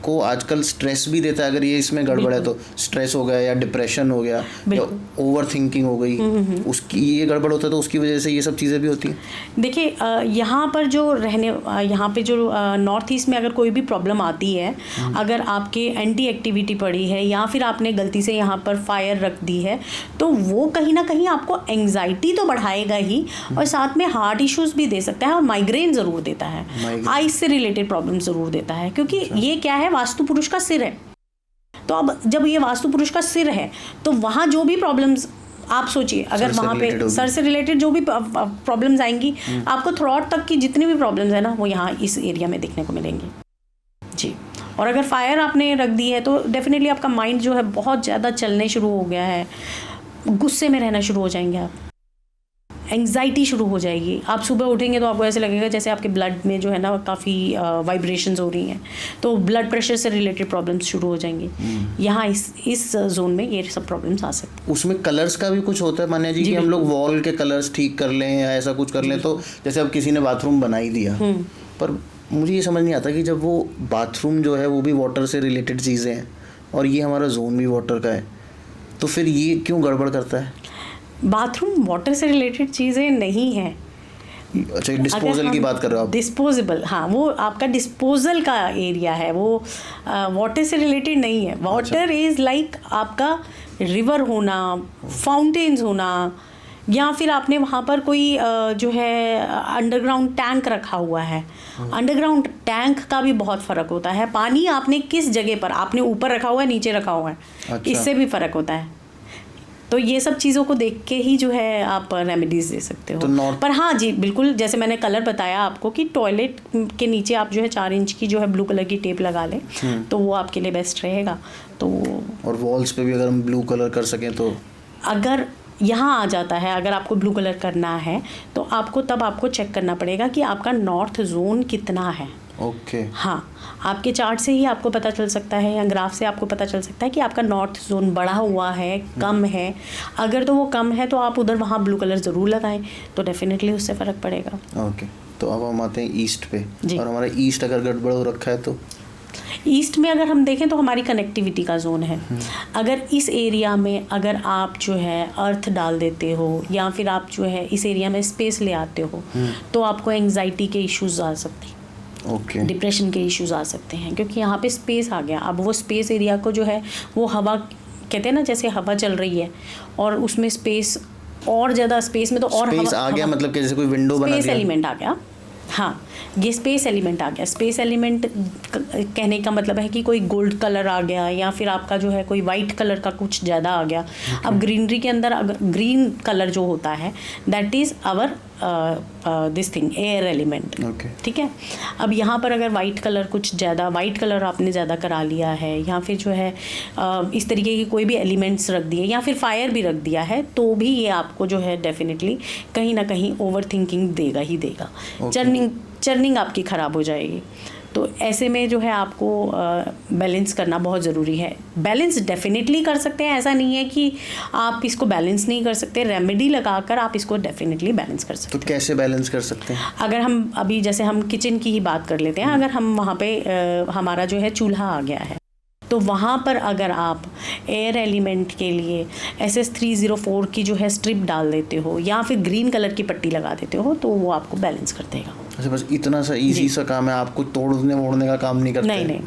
को आजकल स्ट्रेस भी देता है? अगर ये इसमें गड़बड़ है तो स्ट्रेस हो गया या डिप्रेशन हो गया या ओवर थिंकिंग हो गई, उसकी ये गड़बड़ होता है तो उसकी वजह से ये सब चीज़ें भी होती हैं? देखिए, यहाँ पर जो यहाँ पे जो नॉर्थ ईस्ट में अगर कोई भी प्रॉब्लम आती है, अगर आपके एंटी एक्टिविटी पड़ी है या फिर आपने गलती से यहाँ पर फायर रख दी है, तो वो कहीं ना कहीं आपको एंग्जाइटी तो बढ़ाएगा ही, और साथ में हार्ट इश्यूज भी दे सकता है, और माइग्रेन ज़रूर देता है, आइस से रिलेटेड प्रॉब्लम ज़रूर देता है, क्योंकि ये क्या है, वास्तु पुरुष का सिर है। तो अब जब ये वास्तु पुरुष का सिर है तो वहाँ जो भी प्रॉब्लम्स आप सोचिए, अगर वहाँ पे सर से रिलेटेड जो भी प्रॉब्लम्स आएंगी, आपको थ्रॉट तक की जितनी भी प्रॉब्लम्स है ना, वो यहाँ इस एरिया में देखने को मिलेंगी जी। और अगर फायर आपने रख दी है तो डेफिनेटली आपका माइंड जो है बहुत ज़्यादा चलने शुरू हो गया है, गुस्से में रहना शुरू हो जाएंगे आप, एंग्जाइटी शुरू हो जाएगी। आप सुबह उठेंगे तो आपको ऐसे लगेगा जैसे आपके ब्लड में जो है ना काफ़ी वाइब्रेशंस हो रही हैं, तो ब्लड प्रेशर से रिलेटेड प्रॉब्लम्स शुरू हो जाएंगी। यहाँ इस जोन में ये सब प्रॉब्लम्स आ सकती हैं। उसमें कलर्स का भी कुछ होता है मान्या जी कि हम लोग वॉल के कलर्स ठीक कर लें या ऐसा कुछ कर लें? तो जैसे अब किसी ने बाथरूम बना ही दिया, पर मुझे ये समझ नहीं आता कि जब वो बाथरूम जो है वो भी वाटर से रिलेटेड चीज़ें हैं और ये हमारा जोन भी वाटर का है, तो फिर ये क्यों गड़बड़ करता है? बाथरूम वाटर से रिलेटेड चीज़ें नहीं है। अच्छा, डिस्पोजल की बात कर रहे हो आप? डिस्पोजेबल, हाँ, वो आपका डिस्पोजल का एरिया है, वो वाटर से रिलेटेड नहीं है। वाटर इज़ लाइक आपका रिवर होना, फाउंटेन्स होना, या फिर आपने वहाँ पर कोई जो है अंडरग्राउंड टैंक रखा हुआ है। अंडरग्राउंड टैंक का भी बहुत फ़र्क होता है। पानी आपने किस जगह पर, आपने ऊपर रखा हुआ है, नीचे रखा हुआ है, अच्छा। इससे भी फ़र्क होता है। तो ये सब चीज़ों को देख के ही जो है आप रेमेडीज़ दे सकते हो। तो पर हाँ जी, बिल्कुल, जैसे मैंने कलर बताया आपको कि टॉयलेट के नीचे आप जो है 4 इंच की जो है ब्लू कलर की टेप लगा लें, तो वो आपके लिए बेस्ट रहेगा। तो और वॉल्स पे भी अगर हम ब्लू कलर कर सकें तो? अगर यहाँ आ जाता है, अगर आपको ब्लू कलर करना है तो आपको चेक करना पड़ेगा कि आपका नॉर्थ जोन कितना है। ओके। हाँ, आपके चार्ट से ही आपको पता चल सकता है या ग्राफ से आपको पता चल सकता है कि आपका नॉर्थ जोन बढ़ा हुआ है, कम है। अगर तो वो कम है तो आप उधर वहाँ ब्लू कलर ज़रूर लगाएं, तो डेफिनेटली उससे फ़र्क पड़ेगा। ओके, तो अब हम आते हैं ईस्ट पे। और हमारा ईस्ट अगर गड़बड़ हो रखा है तो? ईस्ट में अगर हम देखें तो हमारी कनेक्टिविटी का जोन है। अगर इस एरिया में अगर आप जो है अर्थ डाल देते हो या फिर आप जो है इस एरिया में स्पेस ले आते हो, तो आपको एंग्जाइटी के इश्यूज आ सकते हैं, डिप्रेशन के इश्यूज आ सकते हैं, क्योंकि यहाँ पे स्पेस आ गया। अब वो स्पेस एरिया को जो है वो हवा कहते हैं ना, जैसे हवा चल रही है और उसमें स्पेस और ज़्यादा, स्पेस में तो और स्पेस आ गया, मतलब कि जैसे कोई विंडो बना दिया, स्पेस एलिमेंट आ गया। हाँ, ये स्पेस एलिमेंट आ गया। स्पेस एलिमेंट कहने का मतलब है कि कोई गोल्ड कलर आ गया या फिर आपका जो है कोई वाइट कलर का कुछ ज़्यादा आ गया। अब ग्रीनरी के अंदर ग्रीन कलर जो होता है that is our this thing, air element. ठीक है, अब यहाँ पर अगर वाइट कलर कुछ ज़्यादा, वाइट कलर आपने ज़्यादा करा लिया है या फिर जो है इस तरीके की कोई भी एलिमेंट्स रख दिए या फिर फायर भी रख दिया है, तो भी ये आपको जो है डेफिनेटली कहीं ना कहीं ओवर थिंकिंग देगा ही देगा। चर्निंग आपकी ख़राब हो जाएगी। तो ऐसे में जो है आपको बैलेंस करना बहुत ज़रूरी है। बैलेंस डेफिनेटली कर सकते हैं, ऐसा नहीं है कि आप इसको बैलेंस नहीं कर सकते। रेमेडी लगाकर आप इसको डेफिनेटली बैलेंस कर सकते हैं। तो कैसे बैलेंस कर सकते हैं? अगर हम अभी जैसे हम किचन की ही बात कर लेते हैं, अगर हम वहाँ पे हमारा जो है चूल्हा आ गया है, तो वहाँ पर अगर आप एयर एलिमेंट के लिए SS304 की जो है स्ट्रिप डाल देते हो या फिर ग्रीन कलर की पट्टी लगा देते हो, तो वो आपको बैलेंस कर देगा। अच्छा, बस इतना सा इजी सा काम है, आपको तोड़ने वोड़ने का काम नहीं करते? नहीं,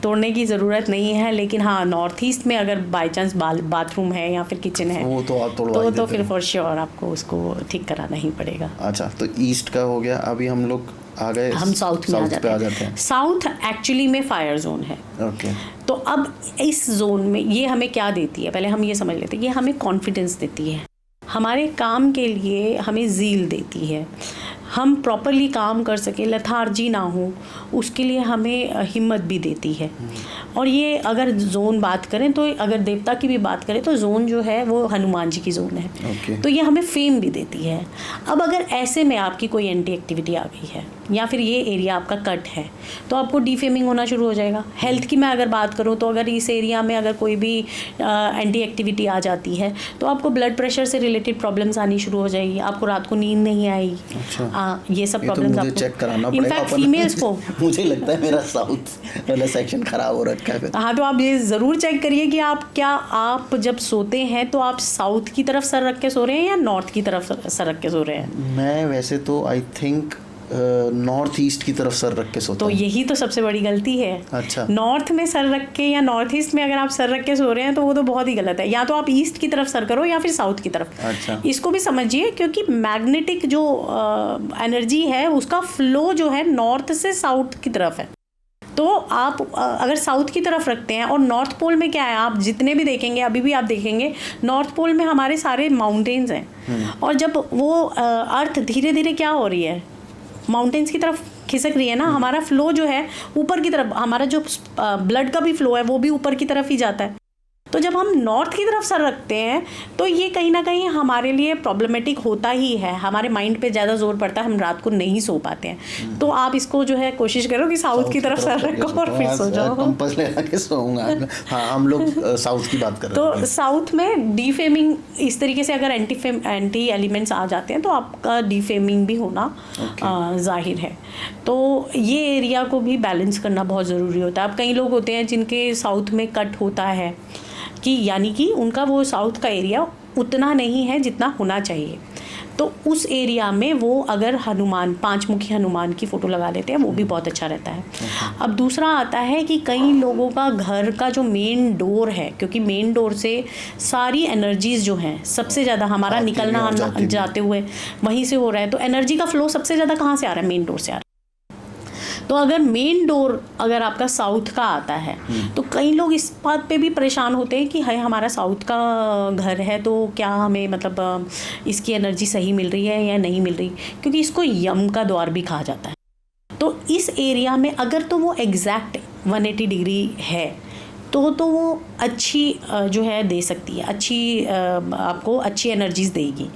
तोड़ने की ज़रूरत नहीं है। लेकिन हाँ, नॉर्थ ईस्ट में अगर बाई चांस बाथरूम है या फिर किचन है, वो तो आप तोड़वा तो फिर फॉर श्योर आपको उसको ठीक कराना ही पड़ेगा। अच्छा, तो ईस्ट का हो गया। अभी हम लोग आ गए, हम साउथ में आ जाते हैं। साउथ एक्चुअली में फायर जोन है। ओके। तो अब इस जोन में ये हमें क्या देती है, पहले हम ये समझ लेते हैं। ये हमें कॉन्फिडेंस देती है। हमारे काम के लिए हमें ज़ील देती है, हम प्रॉपरली काम कर सकें, लेथार्जी ना हो, उसके लिए हमें हिम्मत भी देती है। और ये अगर जोन बात करें तो अगर देवता की भी बात करें तो जोन जो है वो हनुमान जी की जोन है। Okay. तो ये हमें फेम भी देती है। अब अगर ऐसे में आपकी कोई एंटी एक्टिविटी आ गई है या फिर ये एरिया आपका कट है तो आपको डीफेमिंग होना शुरू हो जाएगा। हेल्थ की मैं अगर बात करूँ तो अगर इस एरिया में अगर कोई भी एंटी एक्टिविटी आ जाती है तो आपको ब्लड प्रेशर से रिलेटेड प्रॉब्लम्स आनी शुरू हो जाएगी, आपको रात को नींद नहीं आएगी। अच्छा। ये सब ये तो प्रॉब्लम्स मुझे आपको चेक कराना पड़ेगा इनफैक्ट अपन। फीमेल्स को मुझे लगता है मेरा साउथ वाला सेक्शन खराब हो रखा है। हाँ, तो आप ये ज़रूर चेक करिए कि आप जब सोते हैं तो आप साउथ की तरफ सर रख के सो रहे हैं या नॉर्थ की तरफ सर रख के सो रहे हैं। मैं वैसे तो आई थिंक नॉर्थ ईस्ट की तरफ सर रख के सोता तो हूँ। यही तो सबसे बड़ी गलती है। अच्छा। नॉर्थ में सर रख के या नॉर्थ ईस्ट में अगर आप सर रख के सो रहे हैं तो वो तो बहुत ही गलत है। या तो आप ईस्ट की तरफ सर करो या फिर साउथ की तरफ। अच्छा। इसको भी समझिए क्योंकि मैग्नेटिक जो एनर्जी है उसका फ्लो जो है नॉर्थ से साउथ की तरफ है। तो आप अगर साउथ की तरफ रखते हैं और नॉर्थ पोल में क्या है, आप जितने भी देखेंगे अभी भी आप देखेंगे नॉर्थ पोल में हमारे सारे माउंटेन्स हैं। और जब वो अर्थ धीरे धीरे क्या हो रही है, माउंटेन्स की तरफ खिसक रही है ना, हमारा फ्लो जो है ऊपर की तरफ, हमारा जो ब्लड का भी फ्लो है वो भी ऊपर की तरफ ही जाता है। तो जब हम नॉर्थ की तरफ सर रखते हैं तो ये कहीं ना कहीं हमारे लिए प्रॉब्लमेटिक होता ही है, हमारे माइंड पे ज़्यादा जोर पड़ता है, हम रात को नहीं सो पाते हैं। तो आप इसको जो है कोशिश करो कि साउथ की तरफ सर रखो और फिर सो जाओ। कंपास लगा के सोऊंगा। हाँ, हम लोग साउथ की बात कर रहे हैं। तो साउथ में डीफेमिंग इस तरीके से अगर एंटी एलिमेंट्स आ जाते हैं तो आपका डीफेमिंग भी होना जाहिर है। तो ये एरिया को भी बैलेंस करना बहुत ज़रूरी होता है। अब कई लोग होते हैं जिनके साउथ में कट होता है कि यानी कि उनका वो साउथ का एरिया उतना नहीं है जितना होना चाहिए, तो उस एरिया में वो अगर हनुमान, 5 मुखी हनुमान की फ़ोटो लगा लेते हैं वो भी बहुत अच्छा रहता है। अब दूसरा आता है कि कई लोगों का घर का जो मेन डोर है, क्योंकि मेन डोर से सारी एनर्जीज़ जो हैं सबसे ज़्यादा हमारा निकलना जाते हुए वहीं से हो रहा है। तो एनर्जी का फ्लो सबसे ज़्यादा कहाँ से आ रहा है, मेन डोर से आ रहा है। तो अगर मेन डोर अगर आपका साउथ का आता है तो कई लोग इस बात पे भी परेशान होते हैं कि हाय हमारा साउथ का घर है तो क्या हमें मतलब इसकी एनर्जी सही मिल रही है या नहीं मिल रही, क्योंकि इसको यम का द्वार भी कहा जाता है। तो इस एरिया में अगर तो वो एग्जैक्ट 180 डिग्री है तो वो अच्छी जो है दे सकती है, अच्छी आपको अच्छी एनर्जीज देगी।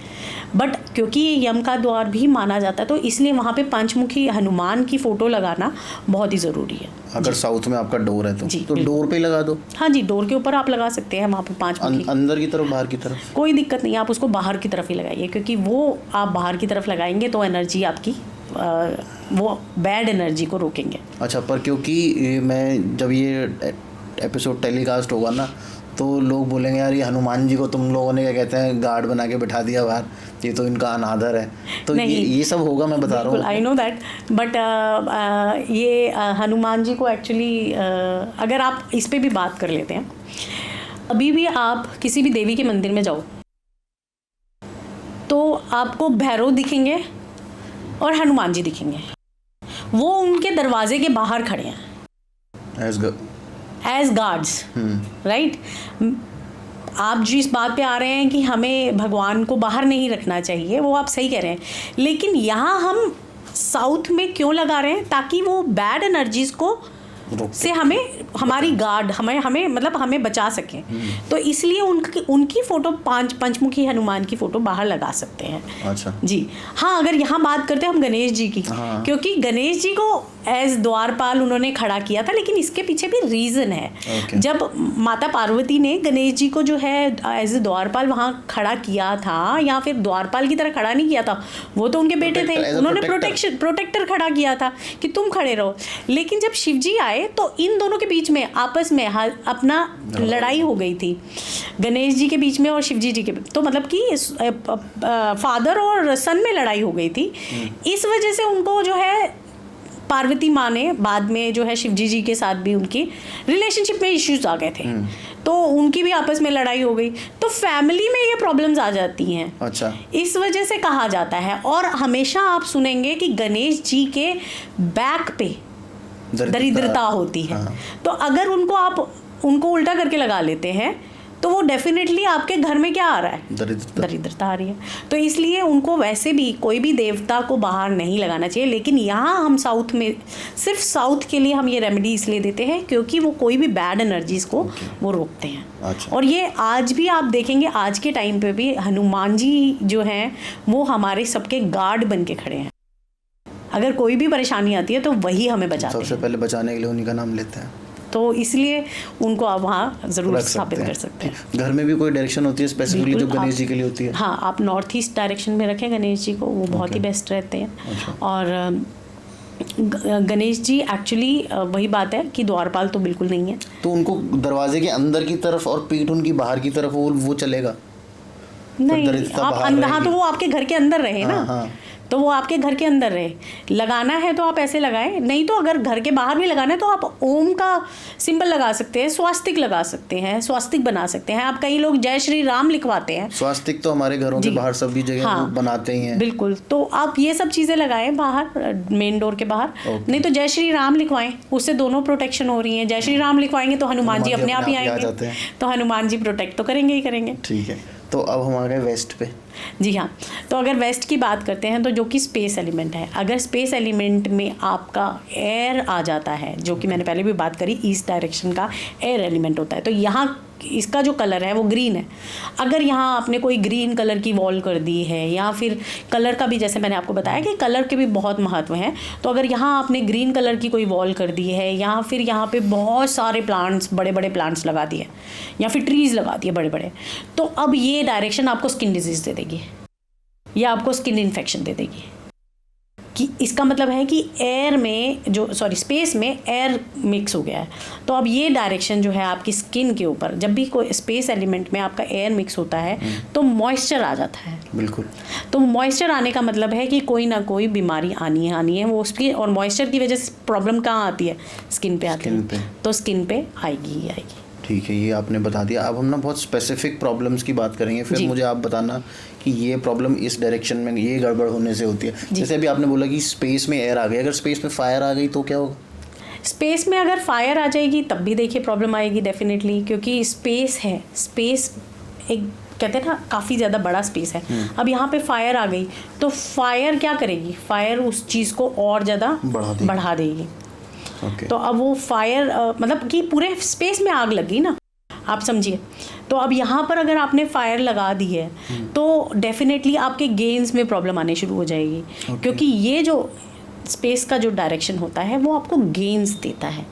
बट क्योंकि ये यम का द्वार भी माना जाता है तो इसलिए वहाँ पे पंचमुखी हनुमान की फ़ोटो लगाना बहुत ही ज़रूरी है। अगर साउथ में आपका डोर है तो डोर पे लगा दो। हाँ जी, डोर के ऊपर आप लगा सकते हैं वहाँ पे 5 मुखी। अंदर की तरफ, बाहर की तरफ कोई कोई दिक्कत नहीं, आप उसको बाहर की तरफ ही लगाइए, क्योंकि वो आप बाहर की तरफ लगाएंगे तो एनर्जी आपकी वो बैड एनर्जी को रोकेंगे। अच्छा, पर क्योंकि मैं जब ये एपिसोड टेलीकास्ट होगा ना तो लोग बोलेंगे यार ये हनुमान जी को तुम लोगों ने क्या कहते हैं गार्ड बना के बिठा दिया बाहर, ये तो इनका अनादर है। तो ये सब होगा, मैं बता रहा हूँ। आई नो दैट, बट ये हनुमान जी को एक्चुअली अगर आप इस पे भी बात कर लेते हैं, अभी भी आप किसी भी देवी के मंदिर में जाओ तो आपको भैरव दिखेंगे और हनुमान जी दिखेंगे, वो उनके दरवाजे के बाहर खड़े हैं एज गार्ड्स, राइट। आप जिस बात पे आ रहे हैं कि हमें भगवान को बाहर नहीं रखना चाहिए, वो आप सही कह रहे हैं, लेकिन यहाँ हम साउथ में क्यों लगा रहे हैं, ताकि वो बैड एनर्जीज को से हमें हमारी गार्ड हमें मतलब हमें बचा सकें। तो इसलिए उनकी फ़ोटो पंचमुखी हनुमान की फ़ोटो बाहर लगा सकते हैं। अच्छा जी हाँ, अगर यहाँ बात करते हैं हम गणेश जी की, हाँ। क्योंकि गणेश जी को एज द्वारपाल उन्होंने खड़ा किया था, लेकिन इसके पीछे भी रीज़न है। जब माता पार्वती ने गणेश जी को जो है एज द्वारपाल वहाँ खड़ा किया था, या फिर द्वारपाल की तरह खड़ा नहीं किया था, वो तो उनके बेटे थे, उन्होंने प्रोटेक्टर खड़ा किया था कि तुम खड़े रहो। लेकिन जब शिव जी आए तो इन दोनों के बीच में आपस में अपना लड़ाई हो गई थी, गणेश जी के बीच में और शिव जी के, तो मतलब कि फादर और सन में लड़ाई हो गई थी। इस वजह से उनको जो है पार्वती माँ ने बाद में जो है शिव जी के साथ भी उनकी रिलेशनशिप में इश्यूज आ गए थे, तो उनकी भी आपस में लड़ाई हो गई, तो फैमिली में ये प्रॉब्लम्स आ जाती हैं। अच्छा, इस वजह से कहा जाता है। और हमेशा आप सुनेंगे कि गणेश जी के बैक पे दरिद्रता होती है। हाँ। तो अगर उनको उल्टा करके लगा लेते हैं तो वो डेफिनेटली आपके घर में क्या आ रहा है, दरिद्रता आ रही है। तो इसलिए उनको वैसे भी कोई भी देवता को बाहर नहीं लगाना चाहिए। लेकिन यहाँ हम साउथ में सिर्फ साउथ के लिए हम ये रेमेडी इसलिए देते हैं क्योंकि वो कोई भी बैड एनर्जीज को वो रोकते हैं। अच्छा। और ये आज भी आप देखेंगे, आज के टाइम पे भी हनुमान जी जो हैं वो हमारे सबके गार्ड बन के खड़े हैं। अगर कोई भी परेशानी आती है तो वही हमें बचाते हैं। सबसे पहले बचाने के लिए उन्हीं का नाम लेते हैं, तो इसलिए उनको आप वहाँ ज़रूर स्थापित कर सकते हैं। घर में भी कोई डायरेक्शन होती है स्पेसिफिकली जो गणेश जी के लिए होती है? हाँ, आप नॉर्थ ईस्ट डायरेक्शन में रखें गणेश जी को, वो बहुत ही बेस्ट रहते हैं। अच्छा। और गणेश जी एक्चुअली वही बात है कि द्वारपाल तो बिल्कुल नहीं है, तो उनको दरवाजे के अंदर की तरफ और पीठ उनकी बाहर की तरफ वो चलेगा? नहीं, आप हाँ, तो वो आपके घर के अंदर रहे ना। हाँ। तो वो आपके घर के अंदर रहे। लगाना है तो आप ऐसे लगाएं, नहीं तो अगर घर के बाहर भी लगाना है तो आप ओम का सिंबल लगा सकते हैं, स्वास्तिक लगा सकते हैं, स्वास्तिक बना सकते हैं आप। कई लोग जय श्री राम लिखवाते हैं। स्वास्तिक तो हमारे घरों के बाहर सभी जगह हाँ, बनाते ही हैं। बिल्कुल, तो आप ये सब चीज़ें लगाएं बाहर, मेन डोर के बाहर। नहीं तो जय श्री राम लिखवाएं, उससे दोनों प्रोटेक्शन हो रही है। जय श्री राम लिखवाएंगे तो हनुमान जी अपने आप ही आएंगे, तो हनुमान जी प्रोटेक्ट तो करेंगे ही करेंगे। ठीक है, तो अब हम आ गए वेस्ट पे। जी हाँ, तो अगर वेस्ट की बात करते हैं तो जो कि स्पेस एलिमेंट है, अगर स्पेस एलिमेंट में आपका एयर आ जाता है, जो कि मैंने पहले भी बात करी, ईस्ट डायरेक्शन का एयर एलिमेंट होता है, तो यहाँ इसका जो कलर है वो ग्रीन है। अगर यहाँ आपने कोई ग्रीन कलर की वॉल कर दी है, या फिर कलर का भी, जैसे मैंने आपको बताया कि कलर के भी बहुत महत्व हैं, तो अगर यहाँ आपने ग्रीन कलर की कोई वॉल कर दी है, या फिर यहाँ पे बहुत सारे प्लांट्स, बड़े बड़े प्लांट्स लगा दिए, या फिर ट्रीज़ लगा दिए बड़े बड़े, तो अब ये डायरेक्शन आपको स्किन डिजीज़ दे देगी, या आपको स्किन इन्फेक्शन दे देगी। कि इसका मतलब है कि एयर में स्पेस में एयर मिक्स हो गया है। तो अब ये डायरेक्शन जो है आपकी स्किन के ऊपर, जब भी कोई स्पेस एलिमेंट में आपका एयर मिक्स होता है तो मॉइस्चर आ जाता है। बिल्कुल। तो मॉइस्चर आने का मतलब है कि कोई ना कोई बीमारी आनी है वो उसकी, और मॉइस्चर की वजह से प्रॉब्लम कहाँ आती है, स्किन पे आती है। तो स्किन पे आएगी ही आएगी। ठीक है, ये आपने बता दिया। अब हम ना बहुत स्पेसिफिक प्रॉब्लम्स की बात करेंगे, फिर मुझे आप बताना कि ये प्रॉब्लम इस डायरेक्शन में ये गड़बड़ होने से होती है। जैसे अभी आपने बोला कि स्पेस में एयर आ गई, अगर स्पेस में फायर आ गई तो क्या होगा? स्पेस में अगर फायर आ जाएगी तब भी देखिए प्रॉब्लम आएगी डेफिनेटली, क्योंकि स्पेस है, स्पेस एक कहते हैं ना काफ़ी ज़्यादा बड़ा स्पेस है। अब यहाँ पे फायर आ गई तो फायर क्या करेगी, फायर उस चीज़ को और ज़्यादा बढ़ा देगी। Okay. तो अब वो फायर मतलब कि पूरे स्पेस में आग लगी ना, आप समझिए। तो अब यहाँ पर अगर आपने फायर लगा दी है तो डेफिनेटली आपके गेन्स में प्रॉब्लम आने शुरू हो जाएगी। क्योंकि ये जो स्पेस का जो डायरेक्शन होता है वो आपको गेन्स देता है,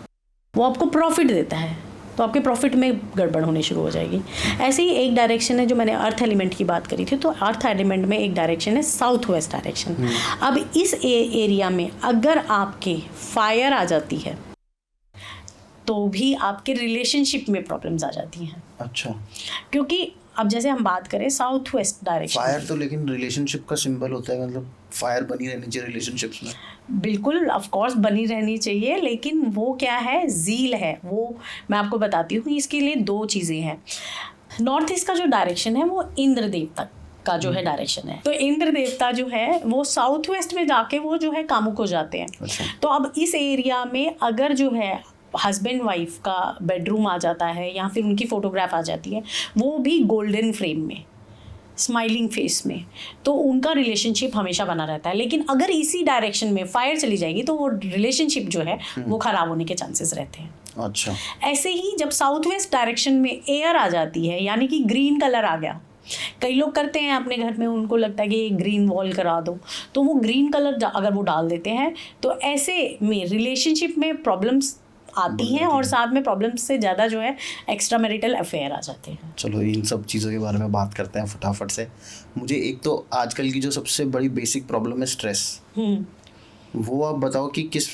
वो आपको प्रॉफिट देता है, तो आपके प्रॉफिट में गड़बड़ होने शुरू हो जाएगी। ऐसे ही एक डायरेक्शन है, जो मैंने अर्थ एलिमेंट की बात करी थी, तो अर्थ एलिमेंट में एक डायरेक्शन है साउथ वेस्ट डायरेक्शन। अब इस एरिया में अगर आपके फायर आ जाती है तो भी आपके रिलेशनशिप में प्रॉब्लम्स आ जाती हैं। अच्छा। क्योंकि अब जैसे हम बात करें साउथ वेस्ट डायरेक्शन, फायर तो लेकिन रिलेशनशिप का सिंबल होता है, मतलब फायर बनी रहनी चाहिए रिलेशनशिप्स में। बिल्कुल, ऑफ कोर्स बनी रहनी चाहिए, लेकिन वो क्या है, ज़ील है। वो मैं आपको बताती हूँ। इसके लिए दो चीज़ें हैं। नॉर्थ ईस्ट का जो डायरेक्शन है वो इंद्र देवता का जो है डायरेक्शन है, तो इंद्र देवता जो है वो साउथ वेस्ट में जाके वो जो है कामुक हो जाते हैं। अच्छा। तो अब इस एरिया में अगर जो है हस्बैंड वाइफ का बेडरूम आ जाता है, या फिर उनकी फ़ोटोग्राफ आ जाती है, वो भी गोल्डन फ्रेम में, स्माइलिंग फेस में, तो उनका रिलेशनशिप हमेशा बना रहता है। लेकिन अगर इसी डायरेक्शन में फायर चली जाएगी तो वो रिलेशनशिप जो है वो ख़राब होने के चांसेस रहते हैं। अच्छा। ऐसे ही जब साउथ वेस्ट डायरेक्शन में एयर आ जाती है, यानी कि ग्रीन कलर आ गया, कई लोग करते हैं अपने घर में, उनको लगता है कि ग्रीन वॉल करा दो, तो वो ग्रीन कलर अगर वो डाल देते हैं तो ऐसे में रिलेशनशिप में प्रॉब्लम्स आती हैं, और साथ में प्रॉब्लम्स से ज़्यादा जो है एक्स्ट्रा मैरिटल अफेयर आ जाते हैं। चलो इन सब चीज़ों के बारे में बात करते हैं फटाफट से। मुझे एक तो आजकल की जो सबसे बड़ी बेसिक प्रॉब्लम है स्ट्रेस, वो आप बताओ कि किस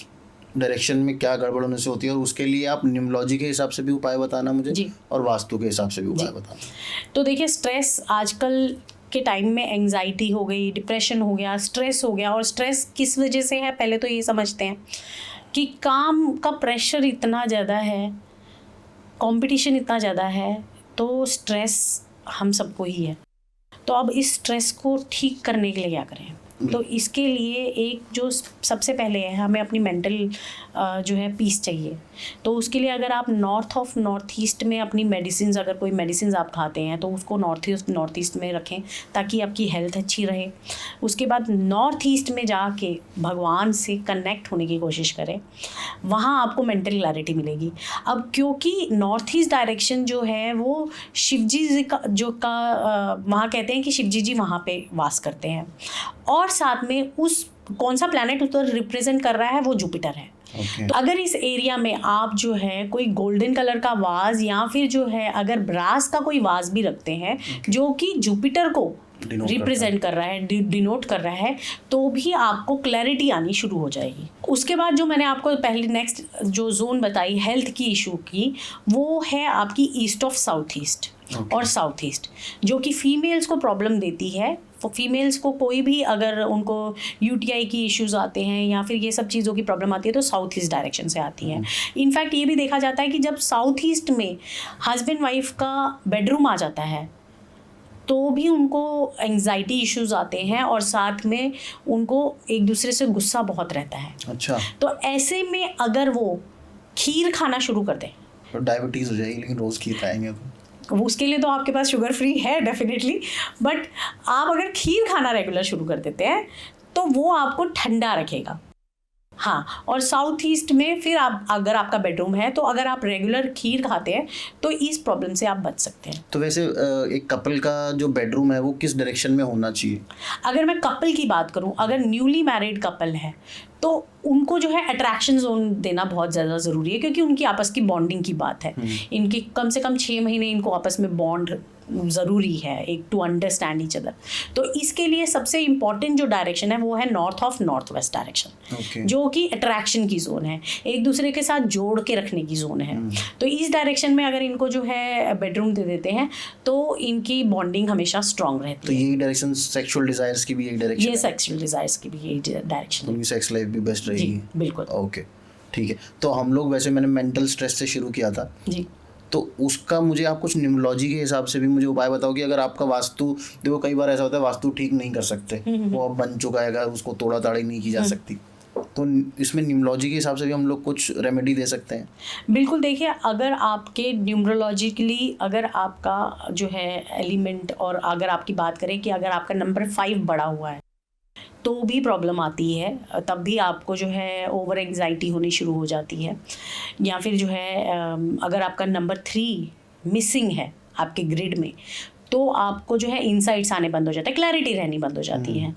डायरेक्शन में क्या गड़बड़ होने से होती है, और उसके लिए आप न्यूमरोलॉजी के हिसाब से भी उपाय बताना मुझे जी, और वास्तु के हिसाब से भी उपाय बताना। तो देखिए, स्ट्रेस आजकल के टाइम में एंग्जाइटी हो गई, डिप्रेशन हो गया, स्ट्रेस हो गया। और स्ट्रेस किस वजह से है, पहले तो ये समझते हैं कि काम का प्रेशर इतना ज़्यादा है, कंपटीशन इतना ज़्यादा है, तो स्ट्रेस हम सबको ही है। तो अब इस स्ट्रेस को ठीक करने के लिए क्या करें? तो इसके लिए एक जो सबसे पहले है, हमें अपनी मेंटल जो है पीस चाहिए। तो उसके लिए अगर आप नॉर्थ ईस्ट में अपनी मेडिसिन, अगर कोई मेडिसिन आप खाते हैं तो उसको नॉर्थ ईस्ट में रखें ताकि आपकी हेल्थ अच्छी रहे। उसके बाद नॉर्थ ईस्ट में जाके भगवान से कनेक्ट होने की कोशिश करें, वहाँ आपको मेंटल क्लैरिटी मिलेगी। अब क्योंकि नॉर्थ ईस्ट डायरेक्शन जो है वो शिवजी जी का वहाँ कहते हैं कि शिवजी जी वहाँ पे वास करते हैं, और साथ में उस कौन सा प्लैनेट उधर रिप्रेजेंट कर रहा है वो जुपिटर है। तो अगर इस एरिया में आप जो है कोई गोल्डन कलर का वाज या फिर जो है अगर ब्रास का कोई वाज भी रखते हैं जो कि जुपिटर को रिप्रेजेंट कर रहा है, डिनोट कर रहा है, तो भी आपको क्लैरिटी आनी शुरू हो जाएगी। उसके बाद जो मैंने आपको पहले नेक्स्ट जो जोन बताई हेल्थ की इशू की, वो है आपकी ईस्ट ऑफ साउथ ईस्ट और साउथ ईस्ट, जो कि फीमेल्स को प्रॉब्लम देती है। फीमेल्स को कोई भी अगर उनको यूटीआई की इश्यूज आते हैं या फिर ये सब चीज़ों की प्रॉब्लम आती है तो साउथ ईस्ट डायरेक्शन से आती हैं। इनफैक्ट ये भी देखा जाता है कि जब साउथ ईस्ट में हस्बैंड वाइफ का बेडरूम आ जाता है तो भी उनको एंग्जाइटी इश्यूज आते हैं और साथ में उनको एक दूसरे से गुस्सा बहुत रहता है। अच्छा। तो ऐसे में अगर वो खीर खाना शुरू कर दें तो डायबिटीज़ हो जाएगी, लेकिन रोज़ खीर खाएंगे तो उसके लिए तो आपके पास शुगर फ्री है डेफिनेटली, बट आप अगर खीर खाना रेगुलर शुरू कर देते हैं तो वो आपको ठंडा रखेगा। हाँ, और साउथ ईस्ट में फिर आप अगर आपका बेडरूम है तो अगर आप रेगुलर खीर खाते हैं तो इस प्रॉब्लम से आप बच सकते हैं। तो वैसे एक कपल का जो बेडरूम है वो किस डायरेक्शन में होना चाहिए? अगर मैं कपल की बात करूं, अगर न्यूली मैरिड कपल है तो उनको जो है अट्रैक्शन जोन देना बहुत ज़्यादा ज़रूरी है, क्योंकि उनकी आपस की बॉन्डिंग की बात है। इनकी कम से कम 6 महीने इनको आपस में बॉन्ड ज़रूरी है, एक टू अंडरस्टैंड ईच अदर। तो इसके लिए सबसे इम्पॉर्टेंट जो डायरेक्शन है वो है north of north west direction, जो कि अट्रैक्शन की जोन है, एक दूसरे के साथ जोड़ के रखने की जोन है। तो इस डायरेक्शन में अगर इनको जो है बेडरूम दे देते हैं तो इनकी बॉन्डिंग हमेशा स्ट्रांग रहती है। तो यही डायरेक्शन सेक्सुअल डिजायर्स की भी एक डायरेक्शन ये सेक्सुअल डिजायर्स की भी यही डायरेक्शन, उनकी सेक्स लाइफ भी बेस्ट रहेगी। बिल्कुल। ओके, ठीक है। तो हम लोग वैसे मैंने मेंटल स्ट्रेस से शुरू किया था जी, तो उसका मुझे आप कुछ न्यूमरोलॉजी के हिसाब से भी मुझे उपाय बताओ कि अगर आपका वास्तु, देखो कई बार ऐसा होता है वास्तु ठीक नहीं कर सकते, वो अब बन चुका है, अगर उसको तोड़ा ताड़ी नहीं की जा सकती, तो इसमें न्यूमरोलॉजी के हिसाब से भी हम लोग कुछ रेमेडी दे सकते हैं? बिल्कुल। देखिए, अगर आपके न्यूमरोलॉजिकली अगर आपका जो है एलिमेंट, और अगर आपकी बात करें कि अगर आपका नंबर 5 बड़ा हुआ है तो भी प्रॉब्लम आती है, तब भी आपको जो है ओवर एंग्जाइटी होनी शुरू हो जाती है। या फिर जो है अगर आपका नंबर 3 मिसिंग है आपके ग्रिड में तो आपको जो है इनसाइट्स आने बंद हो जाता है, क्लैरिटी रहनी बंद हो जाती है।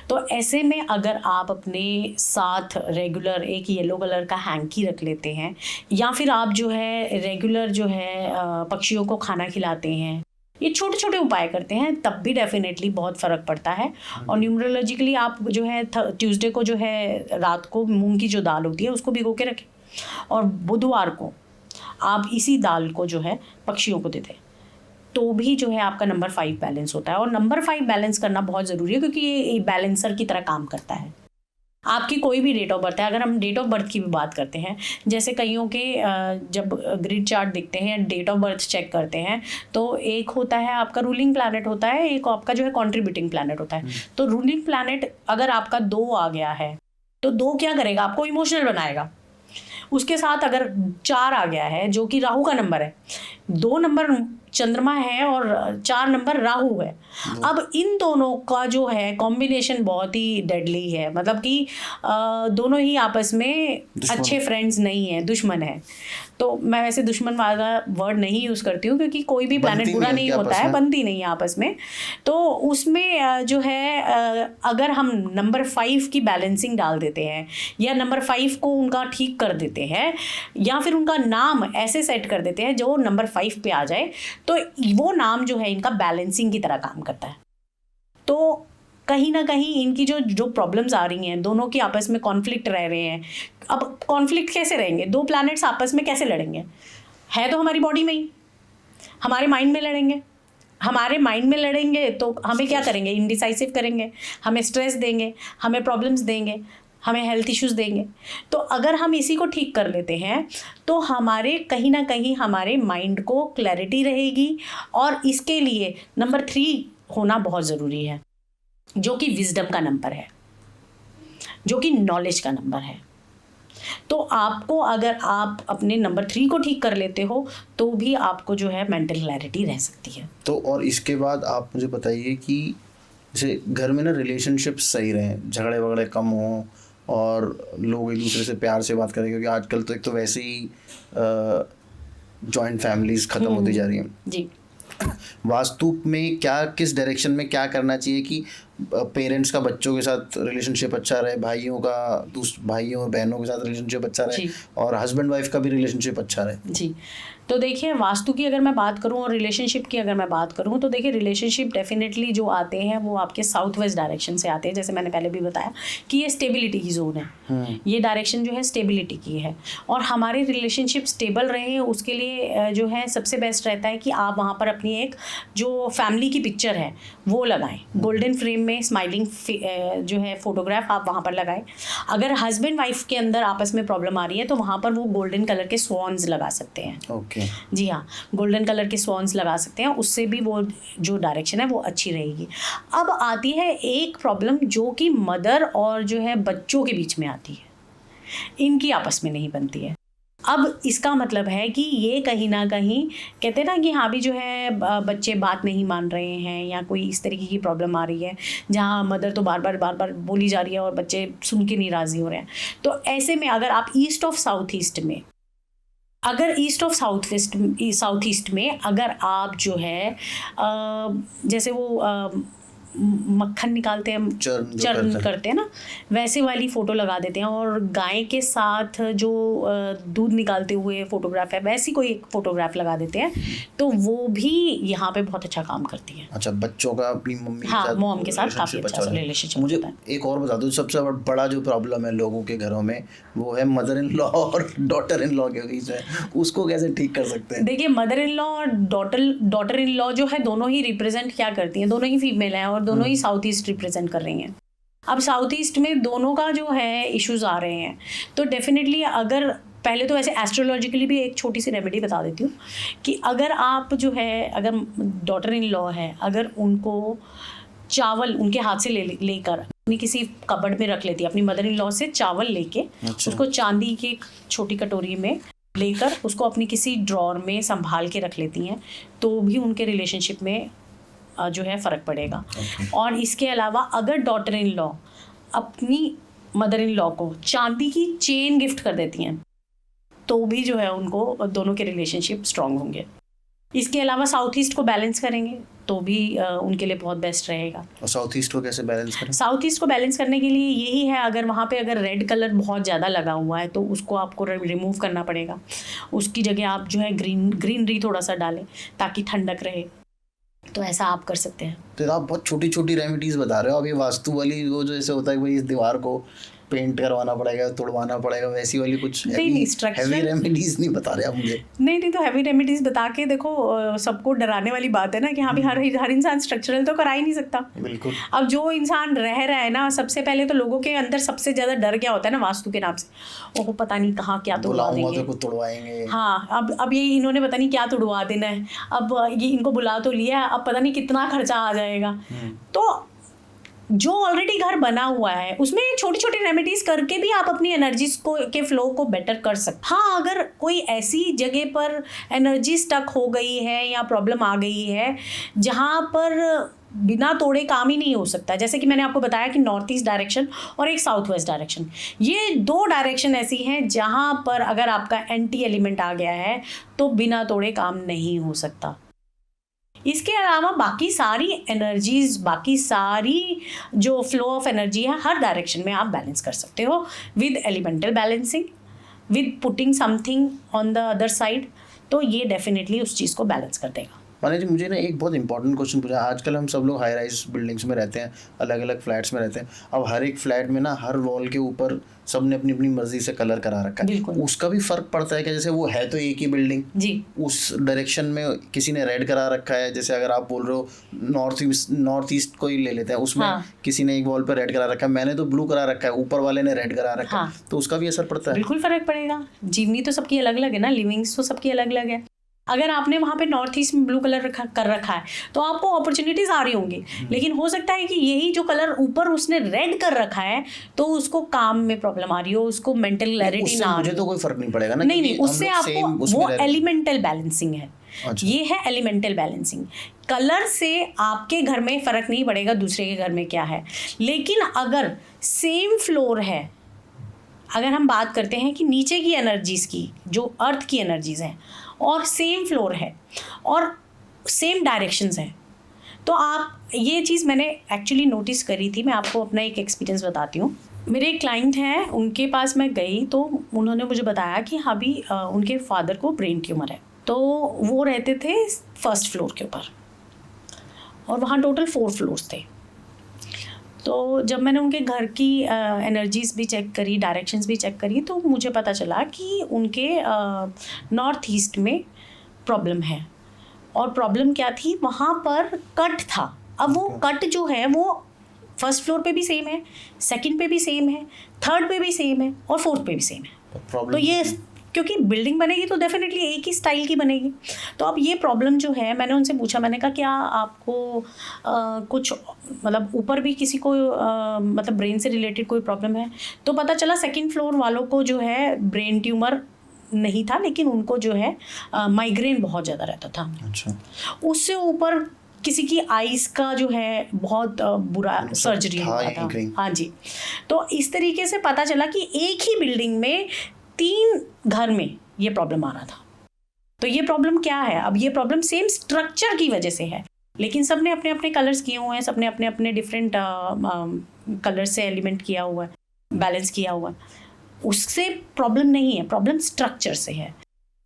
तो ऐसे में अगर आप अपने साथ रेगुलर एक येलो कलर का हैंकी रख लेते हैं, या फिर आप जो है रेगुलर जो है पक्षियों को खाना खिलाते हैं, ये छोटे छोटे उपाय करते हैं, तब भी डेफिनेटली बहुत फ़र्क पड़ता है। और न्यूमरोलॉजिकली आप जो है ट्यूसडे को जो है रात को मूंग की जो दाल होती है उसको भिगो के रखें, और बुधवार को आप इसी दाल को जो है पक्षियों को दे दें, तो भी जो है आपका नंबर 5 बैलेंस होता है। और नंबर 5 बैलेंस करना बहुत ज़रूरी है, क्योंकि ये बैलेंसर की तरह काम करता है। आपकी कोई भी डेट ऑफ बर्थ है, अगर हम डेट ऑफ बर्थ की भी बात करते हैं, जैसे कईयों के जब ग्रिड चार्ट दिखते हैं, डेट ऑफ बर्थ चेक करते हैं, तो एक होता है आपका रूलिंग प्लैनेट होता है, एक आपका जो है कंट्रीब्यूटिंग प्लैनेट होता है। तो रूलिंग प्लैनेट अगर आपका 2 आ गया है तो 2 क्या करेगा, आपको इमोशनल बनाएगा। उसके साथ अगर 4 आ गया है जो कि राहु का नंबर है, 2 नंबर चंद्रमा है और 4 नंबर राहु है। अब इन दोनों का जो है कॉम्बिनेशन बहुत ही डेडली है, मतलब कि दोनों ही आपस में अच्छे फ्रेंड्स नहीं है, दुश्मन है। तो मैं वैसे दुश्मन वाला वर्ड नहीं यूज़ करती हूँ, क्योंकि कोई भी प्लैनेट बुरा नहीं होता है, बनती नहीं है आपस में। तो उसमें जो है अगर हम नंबर 5 की बैलेंसिंग डाल देते हैं, या नंबर 5 को उनका ठीक कर देते हैं, या फिर उनका नाम ऐसे सेट कर देते हैं जो नंबर 5 पे आ जाए, तो वो नाम जो है इनका बैलेंसिंग की तरह काम करता है। तो कहीं ना कहीं इनकी जो प्रॉब्लम्स आ रही हैं, दोनों की आपस में कॉन्फ्लिक्ट रह रहे हैं। अब कॉन्फ्लिक्ट कैसे रहेंगे, 2 प्लैनेट्स आपस में कैसे लड़ेंगे? है तो हमारी बॉडी में ही, हमारे माइंड में लड़ेंगे। हमारे माइंड में लड़ेंगे तो हमें क्या करेंगे, इनडिसाइसिव करेंगे, हमें स्ट्रेस देंगे, हमें प्रॉब्लम्स देंगे, हमें हेल्थ इश्यूज देंगे। तो अगर हम इसी को ठीक कर लेते हैं तो हमारे कहीं ना कहीं हमारे माइंड को क्लैरिटी रहेगी। और इसके लिए नंबर 3 होना बहुत ज़रूरी है, जो कि विजडम का नंबर है। जो कि नॉलेज का नंबर है। तो आपको अगर आप अपने नंबर 3 को ठीक कर लेते हो तो भी आपको जो है मेंटल क्लैरिटी रह सकती है। तो और इसके बाद आप मुझे बताइए कि जैसे घर में ना रिलेशनशिप सही रहें, झगड़े वगड़े कम हों और लोग एक दूसरे से प्यार से बात करें, क्योंकि आजकल तो एक तो वैसे ही जॉइंट फैमिलीज ख़त्म होती जा रही हैं जी। वास्तु में क्या, किस डायरेक्शन में क्या करना चाहिए कि पेरेंट्स का बच्चों के साथ रिलेशनशिप अच्छा रहे, भाइयों का भाइयों और बहनों के साथ रिलेशनशिप अच्छा रहे और हस्बैंड वाइफ का भी रिलेशनशिप अच्छा रहे? जी, तो देखिए वास्तु की अगर मैं बात करूं और रिलेशनशिप की अगर मैं बात करूं तो देखिए रिलेशनशिप डेफिनेटली जो आते हैं वो आपके साउथ वेस्ट डायरेक्शन से आते हैं। जैसे मैंने पहले भी बताया कि ये स्टेबिलिटी की जोन है, ये डायरेक्शन जो है स्टेबिलिटी की है और हमारे रिलेशनशिप स्टेबल रहे उसके लिए जो है सबसे बेस्ट रहता है कि आप वहाँ पर अपनी एक जो फैमिली की पिक्चर है वो लगाएं, गोल्डन फ्रेम में स्माइलिंग जो है फोटोग्राफ आप वहाँ पर लगाएं। अगर हस्बैंड वाइफ के अंदर आपस में प्रॉब्लम आ रही है तो वहाँ पर वो गोल्डन कलर के स्वॉन्स लगा सकते हैं। ओके जी हाँ, गोल्डन कलर के स्वॉन्स लगा सकते हैं, उससे भी वो जो डायरेक्शन है वो अच्छी रहेगी। अब आती है एक प्रॉब्लम जो कि मदर और जो है बच्चों के बीच में आती है, इनकी आपस में नहीं बनती है। अब इसका मतलब है कि ये कहीं ना कहीं कहते हैं ना कि हाँ भी जो है बच्चे बात नहीं मान रहे हैं या कोई इस तरीके की प्रॉब्लम आ रही है जहाँ मदर तो बार बार बोली जा रही है और बच्चे सुन के नहीं राज़ी हो रहे हैं। तो ऐसे में अगर आप ईस्ट ऑफ साउथ ईस्ट में अगर आप जो है जैसे वो मक्खन निकालते हैं, चर्न करते हैं ना, वैसे वाली फ़ोटो लगा देते हैं और गाय के साथ जो दूध निकालते हुए फ़ोटोग्राफ है वैसी कोई एक फ़ोटोग्राफ लगा देते हैं तो वो भी यहाँ पे बहुत अच्छा काम करती है। अच्छा, बच्चों का अपनी मॉम के साथ काफ़ी अच्छा रिलेशनशिप। मुझे एक और बता दो, सबसे बड़ा जो प्रॉब्लम है लोगों के घरों में वो है मदर इन लॉ और डॉटर इन लॉ के बीच में, उसको कैसे ठीक कर सकते हैं? देखिए मदर इन लॉ और डॉटर इन लॉ जो है दोनों ही रिप्रेजेंट क्या करती हैं, दोनों ही फीमेल हैं और दोनों ही साउथ ईस्ट रिप्रेजेंट कर रही हैं। अब साउथ ईस्ट में दोनों का जो है इश्यूज आ रहे हैं तो डेफिनेटली अगर पहले तो ऐसे एस्ट्रोलॉजिकली भी एक छोटी सी रेमेडी बता देती हूँ कि अगर आप जो है अगर डॉटर इन लॉ है, अगर उनको चावल उनके हाथ से लेकर अपनी किसी कबर्ड में रख लेती है, अपनी मदर इन लॉ से चावल लेके उसको चांदी की छोटी कटोरी में लेकर उसको अपनी किसी ड्रॉर में संभाल के रख लेती हैं तो भी उनके रिलेशनशिप में जो है फ़र्क पड़ेगा। और इसके अलावा अगर डॉटर इन लॉ अपनी मदर इन लॉ को चांदी की चेन गिफ्ट कर देती हैं तो भी जो है उनको दोनों के रिलेशनशिप स्ट्रांग होंगे। इसके अलावा साउथ ईस्ट को बैलेंस करेंगे तो भी उनके लिए बहुत बेस्ट रहेगा। और साउथ ईस्ट को कैसे बैलेंस करें? साउथ ईस्ट को बैलेंस करने के लिए यही है, अगर वहाँ पे अगर रेड कलर बहुत ज़्यादा लगा हुआ है तो उसको आपको रिमूव करना पड़ेगा। उसकी जगह आप जो है ग्रीनरी थोड़ा सा डालें ताकि ठंडक रहे, तो ऐसा आप कर सकते हैं। तो आप बहुत छोटी छोटी रेमेडीज़ बता रहे हो। अभी वास्तु वाली वो जो ऐसे होता है कि भाई इस दीवार को पेंट करवाना पड़ेगा, तोड़वाना पड़ेगा, वैसी वाली कुछ हैवी रेमेडीज नहीं बता रहे आप मुझे। नहीं तो हैवी रेमेडीज बता के देखो सबको डराने वाली बात है ना कि हाँ भी हर इंसान स्ट्रक्चरल तो करा ही नहीं सकता। बिल्कुल। अब जो इंसान रह रहा है ना, सबसे पहले तो लोगों के अंदर सबसे ज्यादा डर क्या होता है ना वास्तु के नाम से, ओह पता नहीं कहाँ क्या तोड़वा देंगे। हाँ, अब ये इन्होंने पता नहीं क्या तोड़वा देना है, अब ये इनको बुला तो लिया, अब पता नहीं कितना खर्चा आ जाएगा। तो जो ऑलरेडी घर बना हुआ है उसमें छोटी छोटी रेमेडीज करके भी आप अपनी एनर्जीज को के फ्लो को बेटर कर सकते। हाँ, अगर कोई ऐसी जगह पर एनर्जी स्टक हो गई है या प्रॉब्लम आ गई है जहाँ पर बिना तोड़े काम ही नहीं हो सकता, जैसे कि मैंने आपको बताया कि नॉर्थ ईस्ट डायरेक्शन और एक साउथ वेस्ट डायरेक्शन, ये दो डायरेक्शन ऐसी हैं जहाँ पर अगर आपका एंटी एलिमेंट आ गया है तो बिना तोड़े काम नहीं हो सकता। इसके अलावा बाकी सारी एनर्जीज, बाकी सारी जो फ्लो ऑफ एनर्जी है हर डायरेक्शन में आप बैलेंस कर सकते हो with elemental balancing, with putting something on the other side, तो ये डेफिनेटली उस चीज़ को बैलेंस कर देगा। माने जी, मुझे ना एक बहुत इंपॉर्टेंट क्वेश्चन पूछा। आजकल हम सब लोग हाई राइज बिल्डिंग्स में रहते हैं, अलग अलग फ्लैट्स में रहते हैं। अब हर एक फ्लैट में ना हर वॉल के ऊपर सबने अपनी अपनी मर्जी से कलर करा रखा है। उसका भी फर्क पड़ता है कि जैसे वो है तो एक ही बिल्डिंग जी, उस डायरेक्शन में किसी ने रेड करा रखा है, जैसे अगर आप बोल रहे हो नॉर्थ ईस्ट को ही ले लेते हैं, उसमें किसी ने एक वॉल पर रेड करा रखा है, मैंने तो ब्लू करा रखा है, ऊपर वाले ने रेड करा रखा है, तो उसका भी असर पड़ता है। बिल्कुल फर्क पड़ेगा। जीवनी तो सबकी अलग अलग है ना, लिविंग्स तो सबकी अलग अलग है। अगर आपने वहाँ पे नॉर्थ ईस्ट में ब्लू कलर कर रखा है तो आपको अपॉर्चुनिटीज आ रही होंगी, लेकिन हो सकता है कि यही जो कलर ऊपर उसने रेड कर रखा है तो उसको काम में प्रॉब्लम आ रही हो, उसको मेंटल क्लैरिटी ना आ रही मुझे तो कोई फर्क नहीं पड़ेगा ना, नहीं, उससे आपको वो एलिमेंटल बैलेंसिंग है। अच्छा। ये है एलिमेंटल बैलेंसिंग। कलर से आपके घर में फर्क नहीं पड़ेगा दूसरे के घर में क्या है, लेकिन अगर सेम फ्लोर है, अगर हम बात करते हैं कि नीचे की एनर्जीज की, जो अर्थ की एनर्जीज हैं, और सेम फ्लोर है और सेम डायरेक्शंस हैं, तो आप ये चीज़ मैंने एक्चुअली नोटिस करी थी। मैं आपको अपना एक एक्सपीरियंस बताती हूँ। मेरे एक क्लाइंट हैं, उनके पास मैं गई तो उन्होंने मुझे बताया कि हाँ भी उनके फादर को ब्रेन ट्यूमर है, तो वो रहते थे फर्स्ट फ्लोर के ऊपर और वहाँ टोटल 4 फ्लोर्स थे। तो जब मैंने उनके घर की एनर्जीज भी चेक करी, डायरेक्शंस भी चेक करी, तो मुझे पता चला कि उनके नॉर्थ ईस्ट में प्रॉब्लम है। और प्रॉब्लम क्या थी, वहाँ पर कट था। अब वो कट जो है वो फर्स्ट फ्लोर पे भी सेम है, सेकंड पे भी सेम है, थर्ड पे भी सेम है और फोर्थ पे भी सेम है। तो ये क्योंकि बिल्डिंग बनेगी तो डेफिनेटली एक ही स्टाइल की बनेगी। तो अब ये प्रॉब्लम जो है, मैंने उनसे पूछा, मैंने कहा क्या आपको कुछ मतलब ऊपर भी किसी को मतलब ब्रेन से रिलेटेड कोई प्रॉब्लम है? तो पता चला सेकंड फ्लोर वालों को जो है ब्रेन ट्यूमर नहीं था, लेकिन उनको जो है माइग्रेन बहुत ज़्यादा रहता था। अच्छा। उससे ऊपर किसी की आइस का जो है बहुत बुरा सर्जरी हुआ था। हाँ जी। तो इस तरीके से पता चला कि एक ही बिल्डिंग में 3 घर में ये प्रॉब्लम आ रहा था। तो ये प्रॉब्लम क्या है? अब ये प्रॉब्लम सेम स्ट्रक्चर की वजह से है, लेकिन सब ने अपने अपने कलर्स किए हुए हैं, सब ने अपने अपने डिफरेंट कलर से एलिमेंट किया हुआ है, बैलेंस किया हुआ है। उससे प्रॉब्लम नहीं है, प्रॉब्लम स्ट्रक्चर से है।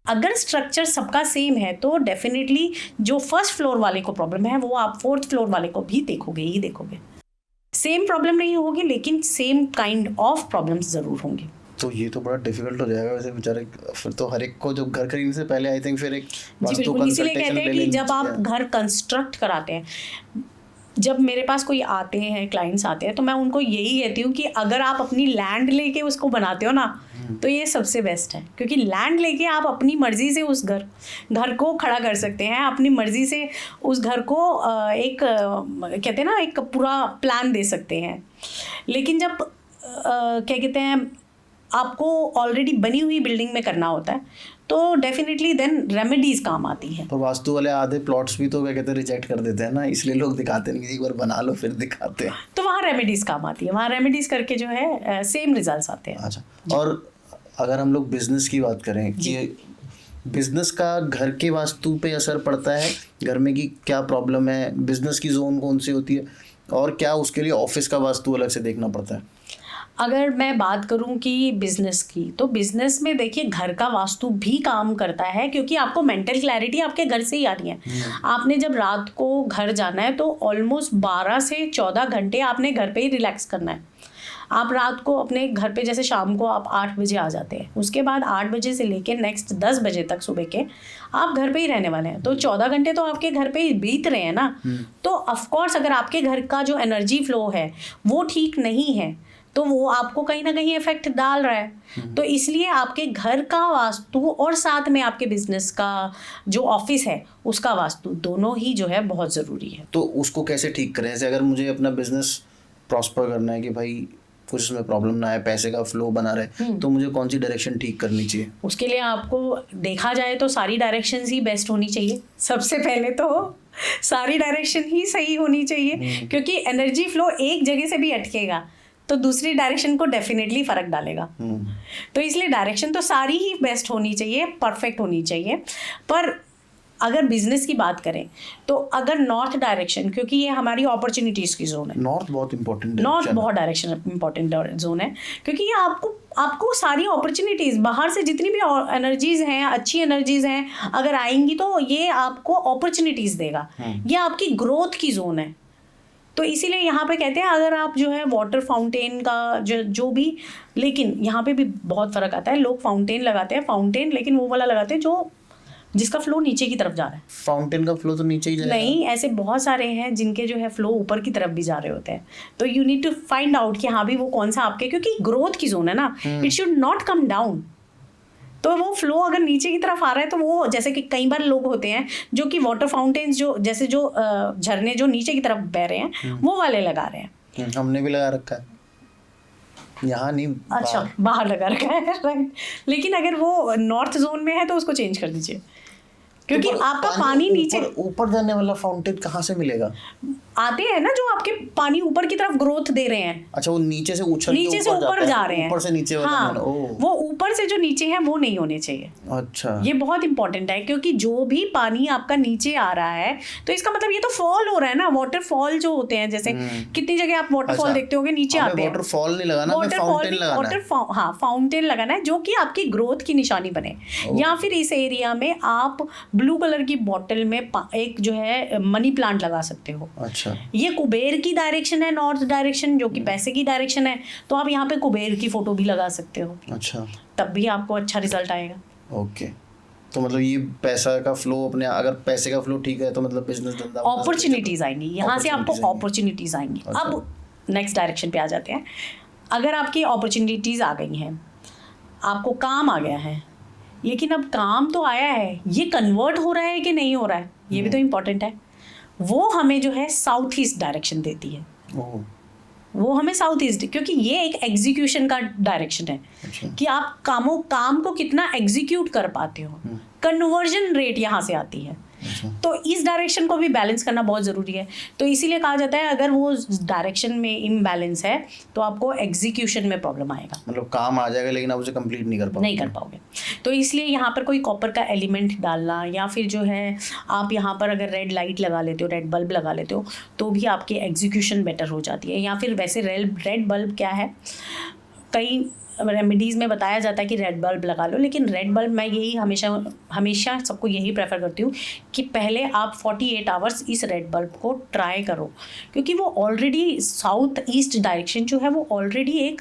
अगर स्ट्रक्चर सबका सेम है तो डेफिनेटली जो फर्स्ट फ्लोर वाले को प्रॉब्लम है वो आप फोर्थ फ्लोर वाले को भी देखोगे ही देखोगे। सेम प्रॉब्लम नहीं होगी, लेकिन सेम काइंड ऑफ प्रॉब्लम्स ज़रूर होंगे। तो ये तो बड़ा डिफिकल्ट हो जाएगा वैसे बेचारे, फिर तो हर एक को जो घर खरीदने से पहले आई थिंक फिर एक वास्तु कंसल्टेशन ले लेनी। जब आप घर कंस्ट्रक्ट कराते हैं, जब मेरे पास कोई आते हैं, क्लाइंट्स आते हैं, तो मैं उनको यही कहती हूँ कि अगर आप अपनी लैंड लेके उसको बनाते हो ना, तो ये सबसे बेस्ट है। क्योंकि लैंड लेके आप अपनी मर्जी से उस घर को खड़ा कर सकते हैं, अपनी मर्जी से उस घर को एक कहते हैं ना, एक पूरा प्लान दे सकते हैं। लेकिन जब क्या कहते हैं, आपको ऑलरेडी बनी हुई बिल्डिंग में करना होता है, तो डेफिनेटली देन रेमेडीज काम आती हैं। तो वास्तु वाले आधे प्लॉट्स भी तो क्या कहते हैं रिजेक्ट कर देते हैं ना, इसलिए लोग दिखाते नहीं, एक बार बना लो फिर दिखाते हैं। तो वहाँ रेमेडीज काम आती है, वहाँ रेमेडीज करके जो है सेम रिजल्ट्स आते हैं। अच्छा। और अगर हम लोग बिजनेस की बात करें कि बिजनेस का घर के वास्तु पे असर पड़ता है, घर में की क्या प्रॉब्लम है, बिजनेस की जोन कौन सी होती है, और क्या उसके लिए ऑफिस का वास्तु अलग से देखना पड़ता है? अगर मैं बात करूं कि बिज़नेस की, तो बिज़नेस में देखिए घर का वास्तु भी काम करता है, क्योंकि आपको मेंटल क्लैरिटी आपके घर से ही आ रही है। आपने जब रात को घर जाना है तो ऑलमोस्ट 12 से 14 घंटे आपने घर पे ही रिलैक्स करना है। आप रात को अपने घर पे, जैसे शाम को आप 8 बजे आ जाते हैं, उसके बाद 8 बजे से लेके नेक्स्ट 10 बजे तक सुबह के आप घर पे ही रहने वाले हैं, तो 14 घंटे तो आपके घर पे ही बीत रहे हैं ना। तो ऑफकोर्स अगर आपके घर का जो एनर्जी फ्लो है वो ठीक नहीं है, तो वो आपको कहीं ना कहीं इफेक्ट डाल रहा है। तो इसलिए आपके घर का वास्तु और साथ में आपके बिजनेस का जो ऑफिस है उसका वास्तु, दोनों ही जो है बहुत ज़रूरी है। तो उसको कैसे ठीक करें? जैसे अगर मुझे अपना बिजनेस प्रॉस्पर करना है कि भाई कुछ उसमें प्रॉब्लम ना है, पैसे का फ्लो बना रहे, तो मुझे कौन सी डायरेक्शन ठीक करनी चाहिए? उसके लिए आपको देखा जाए तो सारी डायरेक्शंस ही बेस्ट होनी चाहिए। सबसे पहले तो सारी डायरेक्शन ही सही होनी चाहिए, क्योंकि एनर्जी फ्लो एक जगह से भी अटकेगा तो दूसरी डायरेक्शन को डेफिनेटली फ़र्क डालेगा। तो इसलिए डायरेक्शन तो सारी ही बेस्ट होनी चाहिए, परफेक्ट होनी चाहिए। पर अगर बिजनेस की बात करें तो अगर नॉर्थ डायरेक्शन, क्योंकि ये हमारी अपॉर्चुनिटीज़ की जोन है, नॉर्थ बहुत इंपॉर्टेंट है, नॉर्थ बहुत डायरेक्शन इंपॉर्टेंट जोन है, क्योंकि ये आपको सारी अपॉर्चुनिटीज़ बाहर से जितनी भी एनर्जीज़ हैं, अच्छी एनर्जीज़ हैं, अगर आएंगी तो ये आपको अपॉर्चुनिटीज़ देगा। ये आपकी ग्रोथ की जोन है। तो इसीलिए यहाँ पे कहते हैं अगर आप जो है वाटर फाउंटेन का जो भी, लेकिन यहाँ पे भी बहुत फ़र्क आता है। लोग फाउंटेन लगाते हैं, फाउंटेन लेकिन वो वाला लगाते हैं जो जिसका फ्लो नीचे की तरफ जा रहा है। फाउंटेन का फ्लो तो नीचे ही जाएगा? नहीं, ऐसे बहुत सारे हैं जिनके जो है फ्लो ऊपर की तरफ भी जा रहे होते हैं। तो you need to find out कि हाँ भी वो कौन सा आपके, क्योंकि ग्रोथ की जोन है ना, it should not come down. तो वो फ्लो अगर नीचे की तरफ आ रहा है तो वो, जैसे कि कई बार लोग होते हैं जो कि वाटर फाउंटेन्स जो जैसे जो झरने जो नीचे की तरफ बह रहे हैं वो वाले लगा रहे हैं। हमने भी लगा रखा है, यहाँ नहीं। अच्छा, बाहर लगा रखा है, राइट। लेकिन अगर वो नॉर्थ जोन में है तो उसको चेंज कर दीजिए, क्योंकि आपका पानी नीचे ऊपर जाने वाला फाउंटेन कहाँ से मिलेगा? आते हैं ना जो आपके पानी ऊपर की तरफ ग्रोथ दे रहे हैं। अच्छा, वो नीचे से उछल नीचे से ऊपर जा रहे हैं, ऊपर से नीचे वाला। हाँ, वो ऊपर से जो नीचे है वो नहीं होने चाहिए। अच्छा, ये बहुत इंपॉर्टेंट है, क्योंकि जो भी पानी आपका नीचे आ रहा है तो इसका मतलब ये तो फॉल हो रहा है ना। वाटरफॉल जो होते हैं, जैसे कितनी जगह आप वाटरफॉल देखते होगे नीचे आते हैं। वाटरफॉल नहीं लगाना, फाउंटेन लगाना है। हाँ, फाउंटेन लगाना है जो कि आपकी ग्रोथ की निशानी बने। या फिर इस एरिया में आप ब्लू कलर की बॉटल में एक जो है मनी प्लांट लगा सकते हो। अच्छा, ये कुबेर की डायरेक्शन है, नॉर्थ डायरेक्शन, जो कि पैसे की डायरेक्शन है, तो आप यहाँ पे कुबेर की फोटो भी लगा सकते हो। अच्छा, तब भी आपको अच्छा रिजल्ट आएगा। ओके। तो मतलब ये पैसा का फ्लो अपने, अगर पैसे का फ्लो ठीक है तो मतलब बिजनेस धंधा, अपॉर्चुनिटीज आएंगी यहाँ से, आपको अपॉर्चुनिटीज आएंगी। अब नेक्स्ट डायरेक्शन पे आ जाते हैं। अगर आपकी अपॉर्चुनिटीज आ गई हैं, आपको काम आ गया है, लेकिन अब काम तो आया है, ये कन्वर्ट हो रहा है कि नहीं हो रहा है, ये भी तो इम्पोर्टेंट है। वो हमें जो है साउथ ईस्ट डायरेक्शन देती है। वो हमें साउथ ईस्ट, क्योंकि ये एक एग्जीक्यूशन का डायरेक्शन है। अच्छा। कि आप काम को कितना एग्जीक्यूट कर पाते हो, कन्वर्जन रेट यहाँ से आती है। अच्छा। तो इस डायरेक्शन को भी बैलेंस करना बहुत ज़रूरी है। तो इसीलिए कहा जाता है अगर वो डायरेक्शन में इम्बैलेंस है तो आपको एग्जीक्यूशन में प्रॉब्लम आएगा। मतलब काम आ जाएगा लेकिन आप उसे कंप्लीट नहीं कर पाओगे। तो इसलिए यहाँ पर कोई कॉपर का एलिमेंट डालना, या फिर जो है आप यहाँ पर अगर रेड लाइट लगा लेते हो, रेड बल्ब लगा लेते हो, तो भी आपकी एग्जीक्यूशन बेटर हो जाती है। या फिर वैसे रेड बल्ब क्या है, कई रेमेडीज़ में बताया जाता है कि रेड बल्ब लगा लो, लेकिन रेड बल्ब मैं यही हमेशा सबको यही प्रेफर करती हूँ कि पहले आप 48 आवर्स इस रेड बल्ब को ट्राई करो, क्योंकि वो ऑलरेडी साउथ ईस्ट डायरेक्शन जो है वो ऑलरेडी एक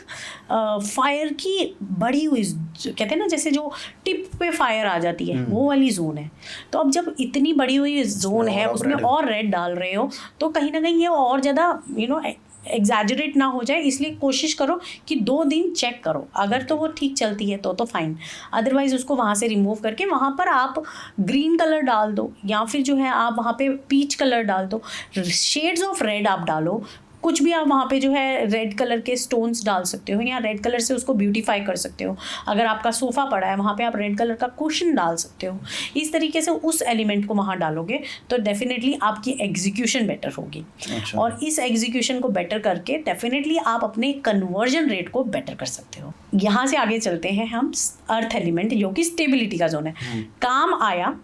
फायर की बढ़ी हुई, कहते हैं ना जैसे जो टिप पे फायर आ जाती है, वो वाली जोन है। तो अब जब इतनी बड़ी हुई जोन है, उसमें और रेड डाल रहे हो, तो कहीं ना कहीं ये और ज़्यादा एग्जैजरेट ना हो जाए। इसलिए कोशिश करो कि 2 दिन चेक करो, अगर तो वो ठीक चलती है तो फाइन, अदरवाइज उसको वहाँ से रिमूव करके वहाँ पर आप ग्रीन कलर डाल दो, या फिर जो है आप वहाँ पे पीच कलर डाल दो, शेड्स ऑफ रेड आप डालो। कुछ भी आप वहाँ पे जो है रेड कलर के स्टोन्स डाल सकते हो, या रेड कलर से उसको ब्यूटीफाई कर सकते हो। अगर आपका सोफ़ा पड़ा है वहाँ पे आप रेड कलर का कुशन डाल सकते हो। इस तरीके से उस एलिमेंट को वहाँ डालोगे तो डेफिनेटली आपकी एग्जीक्यूशन बेटर होगी। अच्छा। और इस एग्जीक्यूशन को बेटर करके डेफिनेटली आप अपने कन्वर्जन रेट को बेटर कर सकते हो। यहाँ से आगे चलते हैं हम अर्थ एलिमेंट, जो कि स्टेबिलिटी का जोन है। काम आया,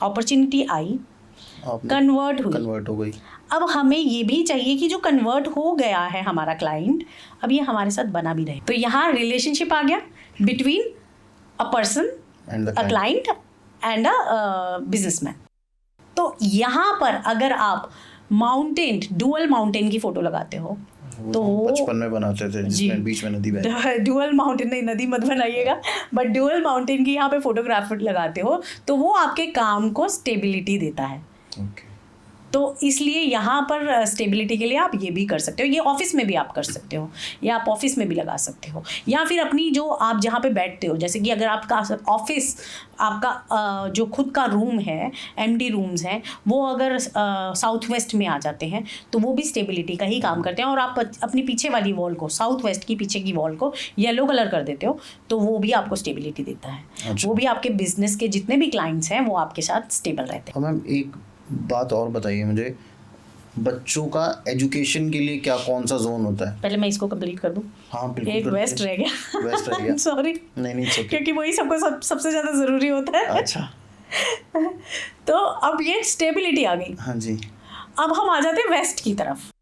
अपॉर्चुनिटी आई, कन्वर्ट हो गई। अब हमें ये भी चाहिए कि जो कन्वर्ट हो गया है हमारा क्लाइंट, अब ये हमारे साथ बना भी रहे। तो यहाँ रिलेशनशिप आ गया between a person, a client and a businessman. तो यहाँ पर अगर आप डुअल माउंटेन की फोटो लगाते हो तो बचपन में बनाते थे जिसमें बीच में नदी बहती। डुअल माउंटेन नहीं, नदी मत बनाइएगा, बट डुअल माउंटेन की यहाँ पे फोटोग्राफ लगाते हो तो वो आपके काम को स्टेबिलिटी देता है। तो इसलिए यहाँ पर स्टेबिलिटी के लिए आप ये भी कर सकते हो। ये ऑफिस में भी आप कर सकते हो, या आप ऑफिस में भी लगा सकते हो, या फिर अपनी जो आप जहाँ पे बैठते हो, जैसे कि अगर आपका ऑफिस, आपका जो खुद का रूम है, एम्प्टी रूम्स हैं, वो अगर साउथ वेस्ट में आ जाते हैं तो वो भी स्टेबिलिटी का ही काम करते हैं। और आप अपनी पीछे वाली वॉल को, साउथ वेस्ट की पीछे की वॉल को येलो कलर कर देते हो तो वो भी आपको स्टेबिलिटी देता है। अच्छा। वो भी आपके बिजनेस के जितने भी क्लाइंट्स हैं वो आपके साथ स्टेबल रहते हैं। मैम एक बात और बताइए मुझे, बच्चों का एजुकेशन के लिए क्या कौन सा जोन होता है? पहले मैं इसको कंप्लीट कर दूं। हाँ बिल्कुल। एक वेस्ट रह गया। वेस्ट रह गया। सॉरी। नहीं क्योंकि वही सबसे ज़्यादा ज़रूरी होता है। अच्छा। तो अब ये स्टेबिलिटी आ गई। हाँ जी। अब हम आ जाते हैं वेस्ट की तरफ।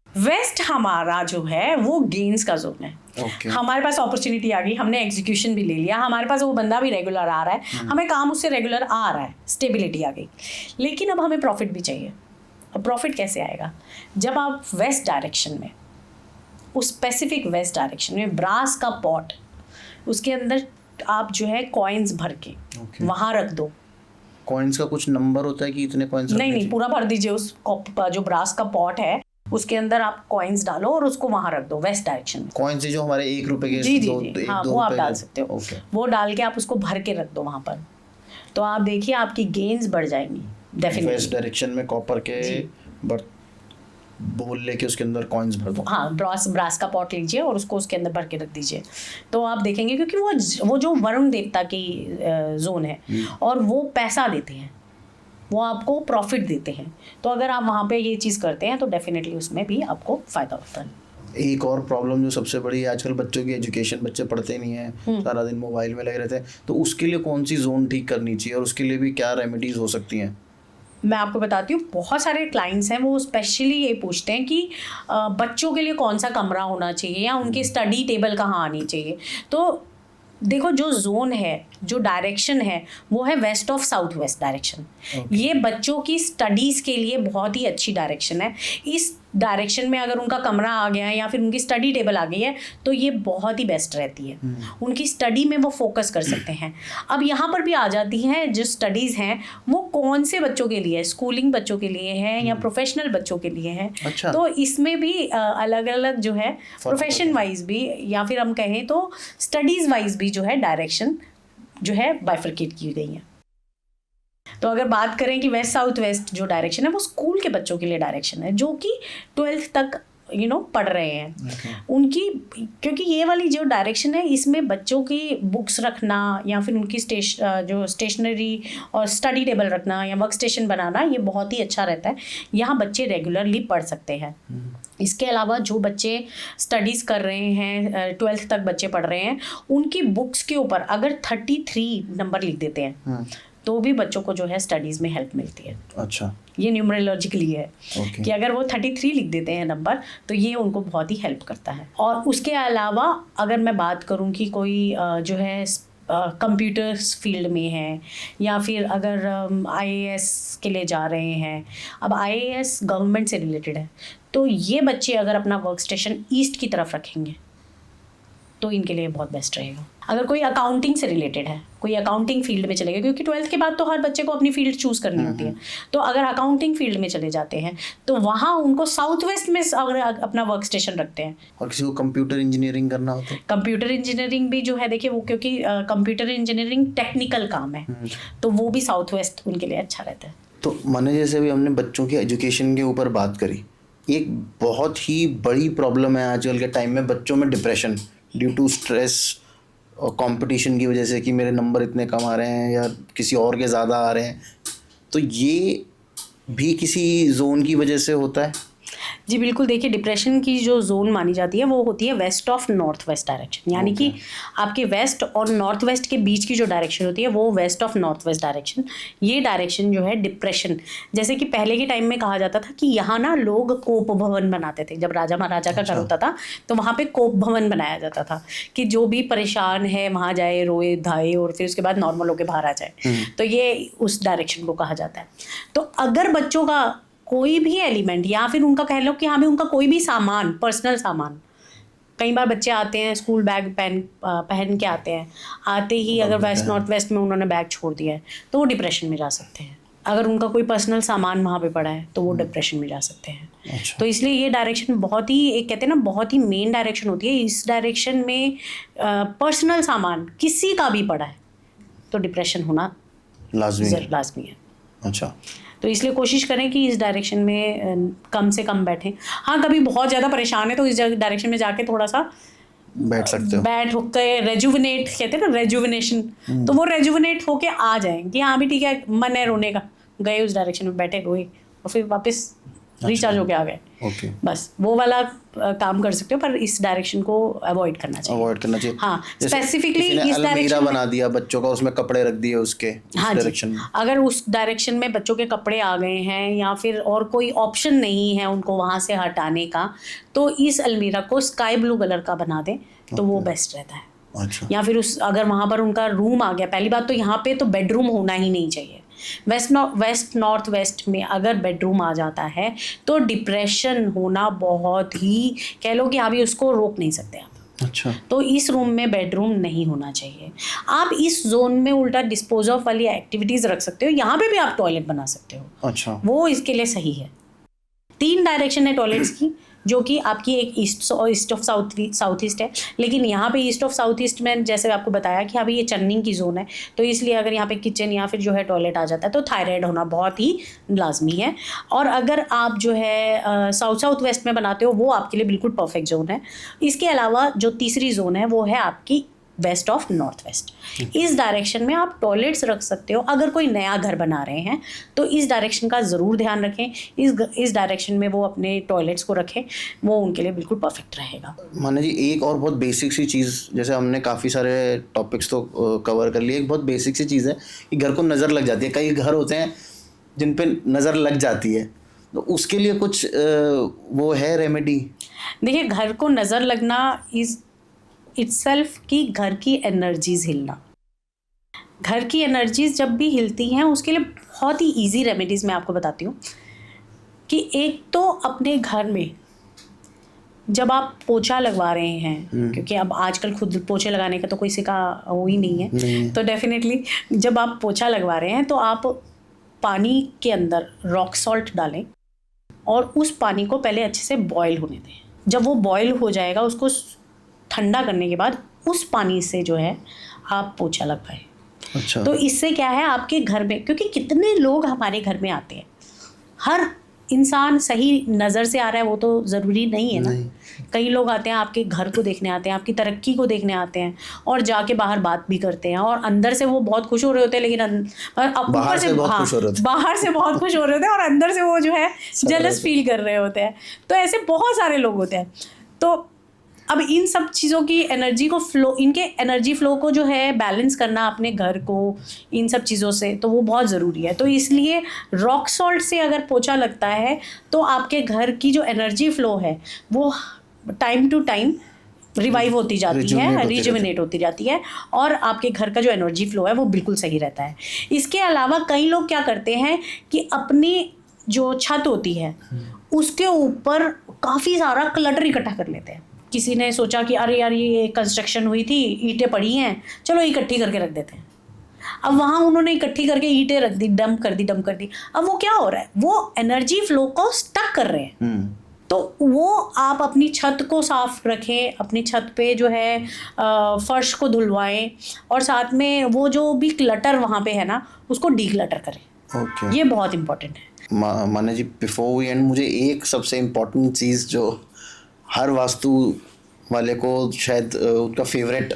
वेस्ट हमारा जो है वो गेन्स का जोन है। Okay. हमारे पास अपॉर्चुनिटी आ गई, हमने एग्जीक्यूशन भी ले लिया, हमारे पास वो बंदा भी रेगुलर आ रहा है, हमें काम उससे रेगुलर आ रहा है, स्टेबिलिटी आ गई। लेकिन अब हमें प्रॉफिट भी चाहिए। अब प्रॉफिट कैसे आएगा? जब आप वेस्ट डायरेक्शन में, उस स्पेसिफिक वेस्ट डायरेक्शन में ब्रास का पॉट, उसके अंदर आप जो है कॉइन्स भर के वहाँ रख दो। कॉइन्स का कुछ नंबर होता है कि इतने कॉइन्स? नहीं, पूरा भर दीजिए। उस जो ब्रास का पॉट है उसके अंदर आप कॉइन्स डालो और उसको वहाँ रख दो वेस्ट डायरेक्शन में। कॉइन से जो हमारे 1 रुपए के जी जी दो, जी एक हाँ, दो वो आप रुपए डाल के- सकते हो। ओके। वो डाल के आप उसको भर के रख दो वहाँ पर, तो आप देखिए आपकी गेन्स बढ़ जाएंगी वेस्ट डेफिनेटली। डायरेक्शन में कॉपर के बोल लेके उसके अंदर कॉइन्स भर दो। हाँ, ब्रास का पॉट लीजिए और उसको उसके अंदर भर के रख दीजिए, तो आप देखेंगे क्योंकि वो जो वरुण देवता की जोन है और वो पैसा देते हैं, वो आपको प्रॉफिट देते हैं, तो अगर आप वहाँ पे ये चीज़ करते हैं तो डेफिनेटली उसमें भी आपको फ़ायदा होता है। एक और प्रॉब्लम जो सबसे बड़ी है आजकल, बच्चों की एजुकेशन, बच्चे पढ़ते नहीं हैं, सारा दिन मोबाइल में लगे रहते हैं, तो उसके लिए कौन सी जोन ठीक करनी चाहिए और उसके लिए भी क्या रेमेडीज हो सकती हैं? मैं आपको बताती हूँ, बहुत सारे क्लाइंट्स हैं वो स्पेशली ये पूछते हैं कि बच्चों के लिए कौन सा कमरा होना चाहिए या उनकी स्टडी टेबल कहाँ आनी चाहिए। तो देखो, जो जोन है, जो डायरेक्शन है, वो है west of south west direction. ये बच्चों की स्टडीज़ के लिए बहुत ही अच्छी डायरेक्शन है। इस डायरेक्शन में अगर उनका कमरा आ गया है या फिर उनकी स्टडी टेबल आ गई है तो ये बहुत ही बेस्ट रहती है, उनकी स्टडी में वो फोकस कर सकते हैं। अब यहाँ पर भी आ जाती हैं जो स्टडीज़ हैं वो कौन से बच्चों के लिए है, स्कूलिंग बच्चों के लिए है या प्रोफेशनल बच्चों के लिए है। अच्छा। तो इसमें भी अलग अलग जो है प्रोफेशन वाइज भी या फिर हम कहें तो स्टडीज़ वाइज भी जो है डायरेक्शन जो है बाइफरकेट की गई है। तो अगर बात करें कि वेस्ट साउथ वेस्ट जो डायरेक्शन है वो स्कूल के बच्चों के लिए डायरेक्शन है जो कि 12th तक पढ़ रहे हैं उनकी, क्योंकि ये वाली जो डायरेक्शन है इसमें बच्चों की बुक्स रखना या फिर उनकी जो स्टेशनरी और स्टडी टेबल रखना या वर्क स्टेशन बनाना ये बहुत ही अच्छा रहता है। यहाँ बच्चे रेगुलरली पढ़ सकते हैं। इसके अलावा जो बच्चे स्टडीज़ कर रहे हैं, 12th तक बच्चे पढ़ रहे हैं, उनकी बुक्स के ऊपर अगर 33 नंबर लिख देते हैं तो भी बच्चों को जो है स्टडीज़ में हेल्प मिलती है। अच्छा, ये न्यूमरोलॉजिकली है कि अगर वो 33 लिख देते हैं नंबर तो ये उनको बहुत ही हेल्प करता है। और उसके अलावा अगर मैं बात करूं कि कोई जो है कंप्यूटर्स फील्ड में है या फिर अगर IAS के लिए जा रहे हैं, अब IAS गवर्नमेंट से रिलेटेड है, तो ये बच्चे अगर अपना वर्क स्टेशन ईस्ट की तरफ रखेंगे तो इनके लिए बहुत बेस्ट रहेगा। अगर कोई अकाउंटिंग से रिलेटेड है, कोई अकाउंटिंग फील्ड में चलेगा, क्योंकि 12th के बाद तो हर बच्चे को अपनी फील्ड चूज़ करनी होती है, तो अगर अकाउंटिंग फील्ड में चले जाते हैं तो वहाँ उनको साउथ वेस्ट में अगर अपना वर्क स्टेशन रखते हैं। और किसी को कंप्यूटर इंजीनियरिंग करना होता है, कंप्यूटर इंजीनियरिंग भी जो है देखिए वो, क्योंकि कंप्यूटर इंजीनियरिंग टेक्निकल काम है तो वो भी साउथ वेस्ट उनके लिए अच्छा रहता है। तो माने जैसे भी हमने बच्चों की एजुकेशन के ऊपर बात करी, एक बहुत ही बड़ी प्रॉब्लम है आजकल के टाइम में बच्चों में, डिप्रेशन ड्यू टू स्ट्रेस और कंपटीशन की वजह से कि मेरे नंबर इतने कम आ रहे हैं या किसी और के ज़्यादा आ रहे हैं, तो ये भी किसी जोन की वजह से होता है? जी बिल्कुल, देखिए डिप्रेशन की जो जोन मानी जाती है वो होती है west of north west direction, यानी कि आपके वेस्ट और नॉर्थ वेस्ट के बीच की जो डायरेक्शन होती है वो west of north west direction, ये डायरेक्शन जो है डिप्रेशन, जैसे कि पहले के टाइम में कहा जाता था कि यहाँ ना लोग कोप भवन बनाते थे, जब राजा महाराजा का घर होता था तो वहाँ पे कोप भवन बनाया जाता था कि जो भी परेशान है वहाँ जाए, रोए धाए और फिर उसके बाद नॉर्मल होकर बाहर आ जाए, तो ये उस डायरेक्शन को कहा जाता है। तो अगर बच्चों का कोई भी एलिमेंट या फिर उनका कह लो कि हाँ भी उनका कोई भी सामान, पर्सनल सामान, कई बार बच्चे आते हैं स्कूल बैग पहन के आते हैं, आते ही अगर वेस्ट नॉर्थ वेस्ट में उन्होंने बैग छोड़ दिया है तो वो डिप्रेशन में जा सकते हैं। अगर उनका कोई पर्सनल सामान वहाँ पे पड़ा है तो वो डिप्रेशन में जा सकते हैं। अच्छा। तो इसलिए ये डायरेक्शन बहुत ही, एक कहते हैं ना, बहुत ही मेन डायरेक्शन होती है। इस डायरेक्शन में पर्सनल सामान किसी का भी पड़ा है तो डिप्रेशन होना लाजमी है। अच्छा, तो इसलिए कोशिश करें कि इस डायरेक्शन में कम से कम बैठें। हाँ, कभी बहुत ज़्यादा परेशान है तो इस डायरेक्शन में जाके थोड़ा सा बैठ सकते हो, बैठ होके रेजुविनेट, कहते हैं ना रेजुविनेशन, तो वो रेजुविनेट होके आ जाएं कि हाँ भी ठीक है, मन है रोने का, गए उस डायरेक्शन में, बैठे रोए और फिर वापस रिचार्ज होके आ गए। ओके, बस वो वाला काम कर सकते हो, पर इस डायरेक्शन को अवॉइड करना चाहिए। हाँ, स्पेसिफिकली इस डायरेक्शन बना दिया बच्चों का, उसमें कपड़े रख दिए उसके, हाँ डायरेक्शन में, अगर उस डायरेक्शन में बच्चों के कपड़े आ गए हैं या फिर और कोई ऑप्शन नहीं है उनको वहाँ से हटाने का, तो इस अलमीरा को स्काई ब्लू कलर का बना दें तो वो बेस्ट रहता है। अच्छा। या फिर अगर वहाँ पर उनका रूम आ गया, पहली बात तो यहाँ पे तो बेडरूम होना ही नहीं चाहिए। वेस्ट नॉर्थ वेस्ट में अगर बेडरूम आ जाता है तो डिप्रेशन होना बहुत ही, कह लो कि अभी उसको रोक नहीं सकते आप। अच्छा। तो इस रूम में बेडरूम नहीं होना चाहिए। आप इस जोन में उल्टा डिस्पोज ऑफ वाली एक्टिविटीज़ रख सकते हो, यहाँ पे भी आप टॉयलेट बना सकते हो। अच्छा। वो इसके लिए सही है। 3 डायरेक्शन है टॉयलेट्स की, जो कि आपकी एक ईस्ट ऑफ साउथ ईस्ट है। लेकिन यहाँ पे ईस्ट ऑफ साउथ ईस्ट में जैसे आपको बताया कि अभी ये चन्निंग की जोन है, तो इसलिए अगर यहाँ पे किचन या फिर जो है टॉयलेट आ जाता है तो थायराइड होना बहुत ही लाजमी है। और अगर आप जो है साउथ वेस्ट में बनाते हो वो आपके लिए बिल्कुल परफेक्ट जोन है। इसके अलावा जो तीसरी जोन है वो है आपकी वेस्ट ऑफ नॉर्थ वेस्ट। इस डायरेक्शन में आप टॉयलेट्स रख सकते हो। अगर कोई नया घर बना रहे हैं तो इस डायरेक्शन का ज़रूर ध्यान रखें, इस डायरेक्शन में वो अपने टॉयलेट्स को रखें, वो उनके लिए बिल्कुल परफेक्ट रहेगा। माना जी एक और बहुत बेसिक सी चीज़, जैसे हमने काफ़ी सारे टॉपिक्स तो कवर कर लिए, एक बहुत बेसिक सी चीज़ है कि घर को नज़र लग जाती है। कई घर होते हैं जिन पे नज़र लग जाती है, तो उसके लिए कुछ वो है रेमेडी? देखिए, घर को नज़र लगना इज़ इटसेल्फ की घर की एनर्जीज हिलना। घर की एनर्जीज जब भी हिलती हैं उसके लिए बहुत ही इजी रेमेडीज़ मैं आपको बताती हूँ कि एक तो अपने घर में जब आप पोछा लगवा रहे हैं, क्योंकि अब आजकल खुद पोछे लगाने का तो कोई सिका वो ही नहीं है, तो डेफिनेटली जब आप पोछा लगवा रहे हैं तो आप पानी के अंदर रॉक सॉल्ट डालें और उस पानी को पहले अच्छे से बॉयल होने दें। जब वो बॉयल हो जाएगा उसको ठंडा करने के बाद उस पानी से जो है आप पोछा लगवाएं। अच्छा। तो इससे क्या है आपके घर में, क्योंकि कितने लोग हमारे घर में आते हैं, हर इंसान सही नज़र से आ रहा है वो तो ज़रूरी नहीं है ना। कई लोग आते हैं आपके घर को देखने आते हैं, आपकी तरक्की को देखने आते हैं और जाके बाहर बात भी करते हैं और अंदर से वो बहुत खुश हो रहे होते हैं, लेकिन बाहर से बहुत खुश हो रहे होते हैं और अंदर से वो जो है जेलस फील कर रहे होते हैं। तो ऐसे बहुत सारे लोग होते हैं। तो अब इन सब चीज़ों की एनर्जी को फ्लो, इनके एनर्जी फ्लो को जो है बैलेंस करना अपने घर को इन सब चीज़ों से, तो वो बहुत ज़रूरी है। तो इसलिए रॉक सॉल्ट से अगर पोछा लगता है तो आपके घर की जो एनर्जी फ्लो है वो टाइम टू टाइम रिवाइव होती जाती है, रिजुविनेट होती जाती है और आपके घर का जो एनर्जी फ्लो है वो बिल्कुल सही रहता है। इसके अलावा कई लोग क्या करते हैं कि अपनी जो छत होती है उसके ऊपर काफ़ी सारा क्लटर इकट्ठा कर लेते हैं। किसी ने सोचा कि अरे यार ये कंस्ट्रक्शन हुई थी, ईंटें पड़ी हैं, चलो इकट्ठी करके रख देते हैं। अब वहाँ उन्होंने इकट्ठी करके ईंटें रख दी, डंप कर दी। अब वो क्या हो रहा है, वो एनर्जी फ्लो को स्टक कर रहे हैं। तो वो आप अपनी छत को साफ रखें, अपनी छत पे जो है फर्श को धुलवाएं और साथ में वो जो भी क्लटर वहाँ पे है ना उसको डीक्लटर करें। ये बहुत इंपॉर्टेंट है। माना जी बिफोर वी एंड, मुझे एक सबसे इम्पोर्टेंट चीज़ जो हर वास्तु वाले को शायद उनका फेवरेट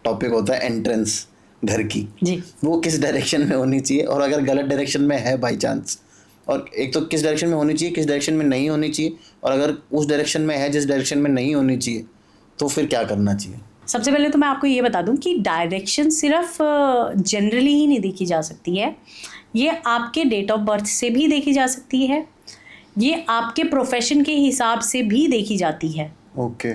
टॉपिक होता है, एंट्रेंस घर की जी, वो किस डायरेक्शन में होनी चाहिए, और अगर गलत डायरेक्शन में है बाय चांस, और एक तो किस डायरेक्शन में होनी चाहिए, किस डायरेक्शन में नहीं होनी चाहिए, और अगर उस डायरेक्शन में है जिस डायरेक्शन में नहीं होनी चाहिए तो फिर क्या करना चाहिए? सबसे पहले तो मैं आपको ये बता दूं कि डायरेक्शन सिर्फ जनरली ही नहीं देखी जा सकती है, ये आपके डेट ऑफ बर्थ से भी देखी जा सकती है, ये आपके प्रोफेशन के हिसाब से भी देखी जाती है। ओके।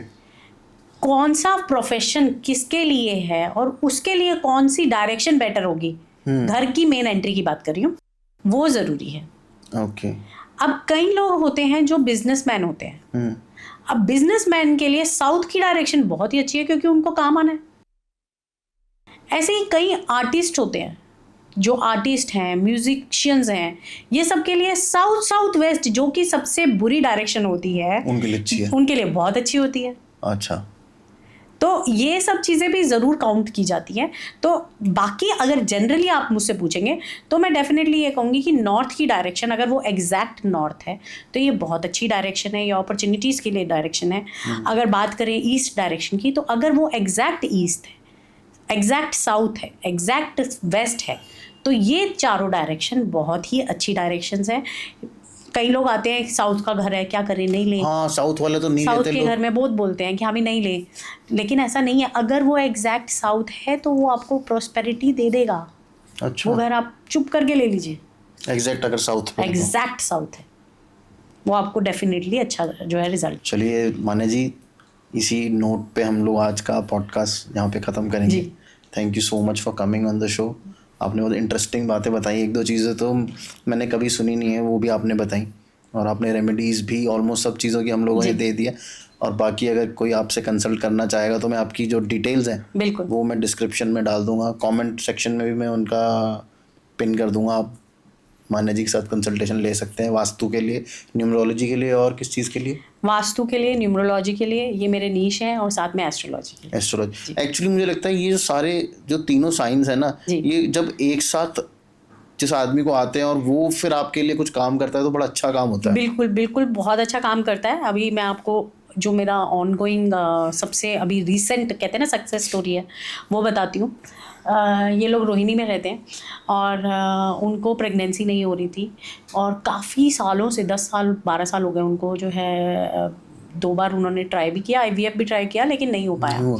कौन सा प्रोफेशन किसके लिए है और उसके लिए कौन सी डायरेक्शन बेटर होगी, घर की मेन एंट्री की बात कर रही हूँ, वो ज़रूरी है। ओके। अब कई लोग होते हैं जो बिजनेसमैन होते हैं। अब बिजनेसमैन के लिए साउथ की डायरेक्शन बहुत ही अच्छी है क्योंकि उनको काम आना है। ऐसे ही कई आर्टिस्ट होते हैं, जो आर्टिस्ट हैं, म्यूजिशियंस हैं, ये सब के लिए साउथ वेस्ट जो कि सबसे बुरी डायरेक्शन होती है उनके लिए अच्छी है, उनके लिए बहुत अच्छी होती है। अच्छा। तो ये सब चीज़ें भी ज़रूर काउंट की जाती हैं। तो बाकी अगर जनरली आप मुझसे पूछेंगे तो मैं डेफिनेटली ये कहूँगी कि नॉर्थ की डायरेक्शन, अगर वो एग्जैक्ट नॉर्थ है तो ये बहुत अच्छी डायरेक्शन है, ये अपॉर्चुनिटीज़ के लिए डायरेक्शन है। अगर बात करें ईस्ट डायरेक्शन की, तो अगर वो एग्जैक्ट ईस्ट है, एग्जैक्ट साउथ है, एग्जैक्ट वेस्ट है, तो ये चारों डायरेक्शन बहुत ही अच्छी डायरेक्शंस हैं। कई लोग आते हैं साउथ का घर है क्या करें, नहीं ले। हाँ, साउथ वाले तो नहीं साउथ लेते के लोग। घर में बहुत बोलते हैं कि हमें नहीं ले, लेकिन ऐसा नहीं है। अगर वो एग्जैक्ट साउथ है तो वो आपको प्रॉस्पेरिटी दे देगा। अच्छा। वो घर आप चुप करके ले लीजिए। एग्जैक्ट अगर साउथ पे, एग्जैक्ट साउथ है, वो आपको डेफिनेटली अच्छा जो है रिजल्ट। चलिए माने जी, इसी नोट पे हम लोग आज का पॉडकास्ट यहाँ पे ख़त्म करेंगे। Thank you so much for coming on the show. आपने बहुत इंटरेस्टिंग बातें बताई, एक दो चीज़ें तो मैंने कभी सुनी नहीं है, वो भी आपने बताई, और आपने रेमेडीज़ भी ऑलमोस्ट सब चीज़ों की हम लोगों ने दे दिया। और बाकी अगर कोई आपसे कंसल्ट करना चाहेगा तो मैं आपकी जो डिटेल्स हैं बिल्कुल वो मैं डिस्क्रिप्शन में डाल दूँगा, कमेंट सेक्शन में भी मैं उनका पिन कर दूँगा। आप मान्या जी के साथ कंसल्टेशन ले सकते हैं वास्तु के लिए, न्यूमरोलॉजी के लिए और किस चीज़ के लिए? वास्तु के लिए, न्यूमरोलॉजी के लिए, ये मेरे नीश हैं, और साथ में एस्ट्रोलॉजी के लिए। एस्ट्रोलॉजी एक्चुअली मुझे लगता है ये जो सारे जो तीनों साइंस है ना, जी। ये जब एक साथ जिस आदमी को आते हैं और वो फिर आपके लिए कुछ काम करता है तो बड़ा अच्छा काम होता है। बिल्कुल बिल्कुल, बहुत अच्छा काम करता है। अभी मैं आपको जो मेरा ऑनगोइंग सबसे अभी रीसेंट कहते हैं ना सक्सेस स्टोरी है, वो बताती हूँ। ये लोग रोहिणी में रहते हैं और उनको प्रेगनेंसी नहीं हो रही थी, और काफ़ी सालों से 10 साल 12 साल हो गए उनको, जो है 2 बार उन्होंने ट्राई भी किया, IVF भी ट्राई किया, लेकिन नहीं हो पाया।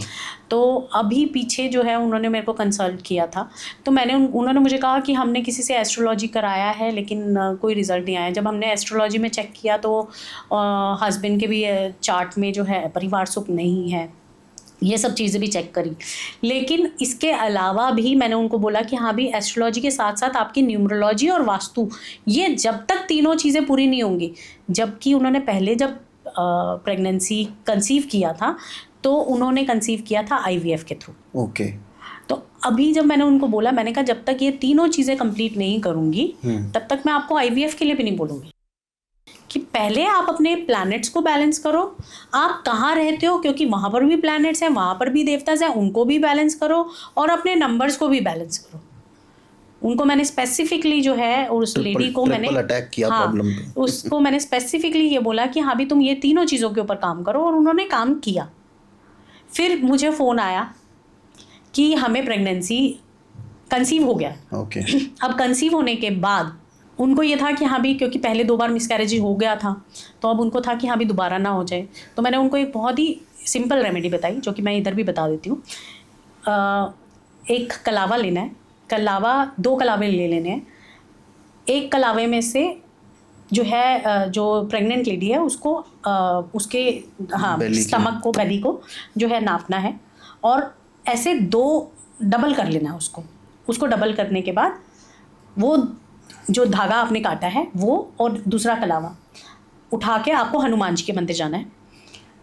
तो अभी पीछे जो है उन्होंने मेरे को कंसल्ट किया था, तो उन्होंने मुझे कहा कि हमने किसी से एस्ट्रोलॉजी कराया है लेकिन कोई रिज़ल्ट नहीं आया। जब हमने एस्ट्रोलॉजी में चेक किया तो हस्बैंड के भी चार्ट में जो है परिवार सुख नहीं है, ये सब चीज़ें भी चेक करी। लेकिन इसके अलावा भी मैंने उनको बोला कि हाँ भी एस्ट्रोलॉजी के साथ साथ आपकी न्यूमरोलॉजी और वास्तु, ये जब तक तीनों चीज़ें पूरी नहीं होंगी, जबकि उन्होंने पहले जब प्रेगनेंसी कंसीव किया था तो उन्होंने कंसीव किया था IVF के थ्रू। ओके। तो अभी जब मैंने उनको बोला, मैंने कहा जब तक ये तीनों चीज़ें कंप्लीट नहीं करूँगी तब तक मैं आपको IVF के लिए भी नहीं बोलूँगी। कि पहले आप अपने प्लैनेट्स को बैलेंस करो, आप कहाँ रहते हो, क्योंकि वहाँ पर भी प्लैनेट्स हैं, वहाँ पर भी देवताज हैं, उनको भी बैलेंस करो और अपने नंबर्स को भी बैलेंस करो। उनको मैंने स्पेसिफिकली जो है, और उस लेडी को मैंने अटैक किया प्रॉब्लम पे। उसको मैंने स्पेसिफिकली ये बोला कि हाँ भी तुम ये तीनों चीज़ों के ऊपर काम करो, और उन्होंने काम किया। फिर मुझे फ़ोन आया कि हमें प्रेगनेंसी कंसीव हो गया। ओके। अब कंसीव होने के बाद उनको ये था कि हाँ भी, क्योंकि पहले 2 बार मिसकैरेज हो गया था, तो अब उनको था कि हाँ भी दोबारा ना हो जाए। तो मैंने उनको एक बहुत ही सिंपल रेमेडी बताई, जो कि मैं इधर भी बता देती हूँ। एक कलावा लेना है, 2 कलावे ले लेने हैं। एक कलावे में से जो है जो प्रेग्नेंट लेडी है उसको उसके स्टमक को, बेली को जो है नापना है, और ऐसे 2 डबल कर लेना है उसको डबल करने के बाद वो जो धागा आपने काटा है वो और दूसरा कलावा उठा के आपको हनुमान जी के मंदिर जाना है।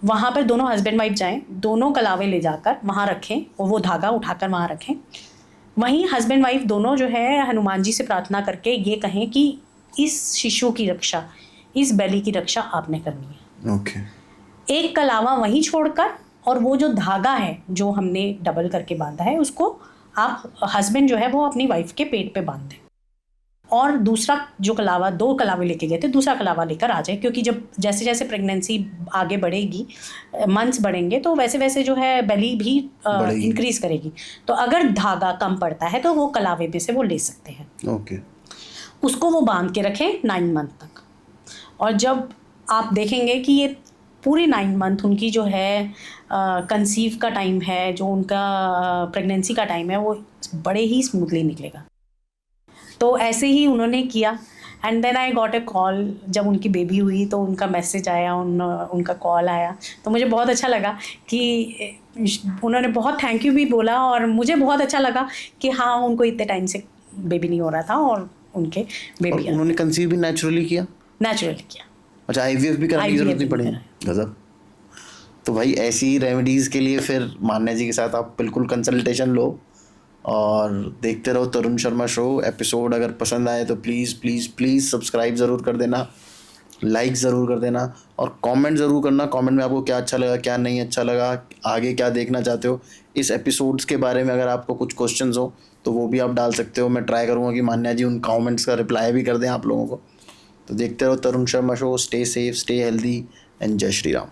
वहाँ पर दोनों हस्बैंड वाइफ जाएं, दोनों कलावे ले जाकर वहाँ रखें और वो धागा उठाकर वहाँ रखें। वहीं हस्बैंड वाइफ दोनों जो है हनुमान जी से प्रार्थना करके ये कहें कि इस शिशु की रक्षा, इस बेली की रक्षा आपने करनी है। ओके। एक कलावा वहीं छोड़कर, और वो जो धागा है जो हमने डबल करके बांधा है उसको आप हस्बैंड जो है वो अपनी वाइफ के पेट पे बांध दें, और दूसरा जो कलावा, 2 कलावे लेके गए थे, दूसरा कलावा लेकर आ जाए, क्योंकि जब जैसे जैसे प्रेगनेंसी आगे बढ़ेगी, मंथ्स बढ़ेंगे, तो वैसे वैसे जो है बेली भी इंक्रीज करेगी। तो अगर धागा कम पड़ता है तो वो कलावे में से वो ले सकते हैं। ओके। उसको वो बांध के रखें 9 मंथ तक, और जब आप देखेंगे कि ये पूरे 9 मंथ उनकी जो है कंसीव का टाइम है, जो उनका प्रेगनेंसी का टाइम है, वो बड़े ही स्मूथली निकलेगा। तो ऐसे ही उन्होंने किया, and then I got a call. जब उनकी बेबी हुई तो उनका मैसेज आया, उनका कॉल आया, तो मुझे बहुत अच्छा लगा कि उन्होंने बहुत थैंक यू भी बोला, और मुझे बहुत अच्छा लगा कि हाँ उनको इतने टाइम से बेबी नहीं हो रहा था और उनके बेबी। उन्होंने कंसीव भी नेचुरली किया? नेचुरली किया। अच्छा, IVF भी कराने की जरूरत नहीं पड़ी? गजब। तो भाई ऐसी ही रेमेडीज़ के लिए फिर मान्या जी के साथ आप बिल्कुल कंसल्टेशन लो, और देखते रहो तरुण शर्मा शो। एपिसोड अगर पसंद आए तो प्लीज़ प्लीज़ प्लीज़ सब्सक्राइब ज़रूर कर देना, लाइक ज़रूर कर देना, और कमेंट ज़रूर करना। कमेंट में आपको क्या अच्छा लगा, क्या नहीं अच्छा लगा, आगे क्या देखना चाहते हो, इस एपिसोड्स के बारे में अगर आपको कुछ क्वेश्चंस हो तो वो भी आप डाल सकते हो। मैं ट्राई करूँगा कि मान्या जी उन कमेंट्स का रिप्लाई भी कर दें आप लोगों को। तो देखते रहो Tarun Sharma show. Stay safe, stay healthy, and जय श्री राम।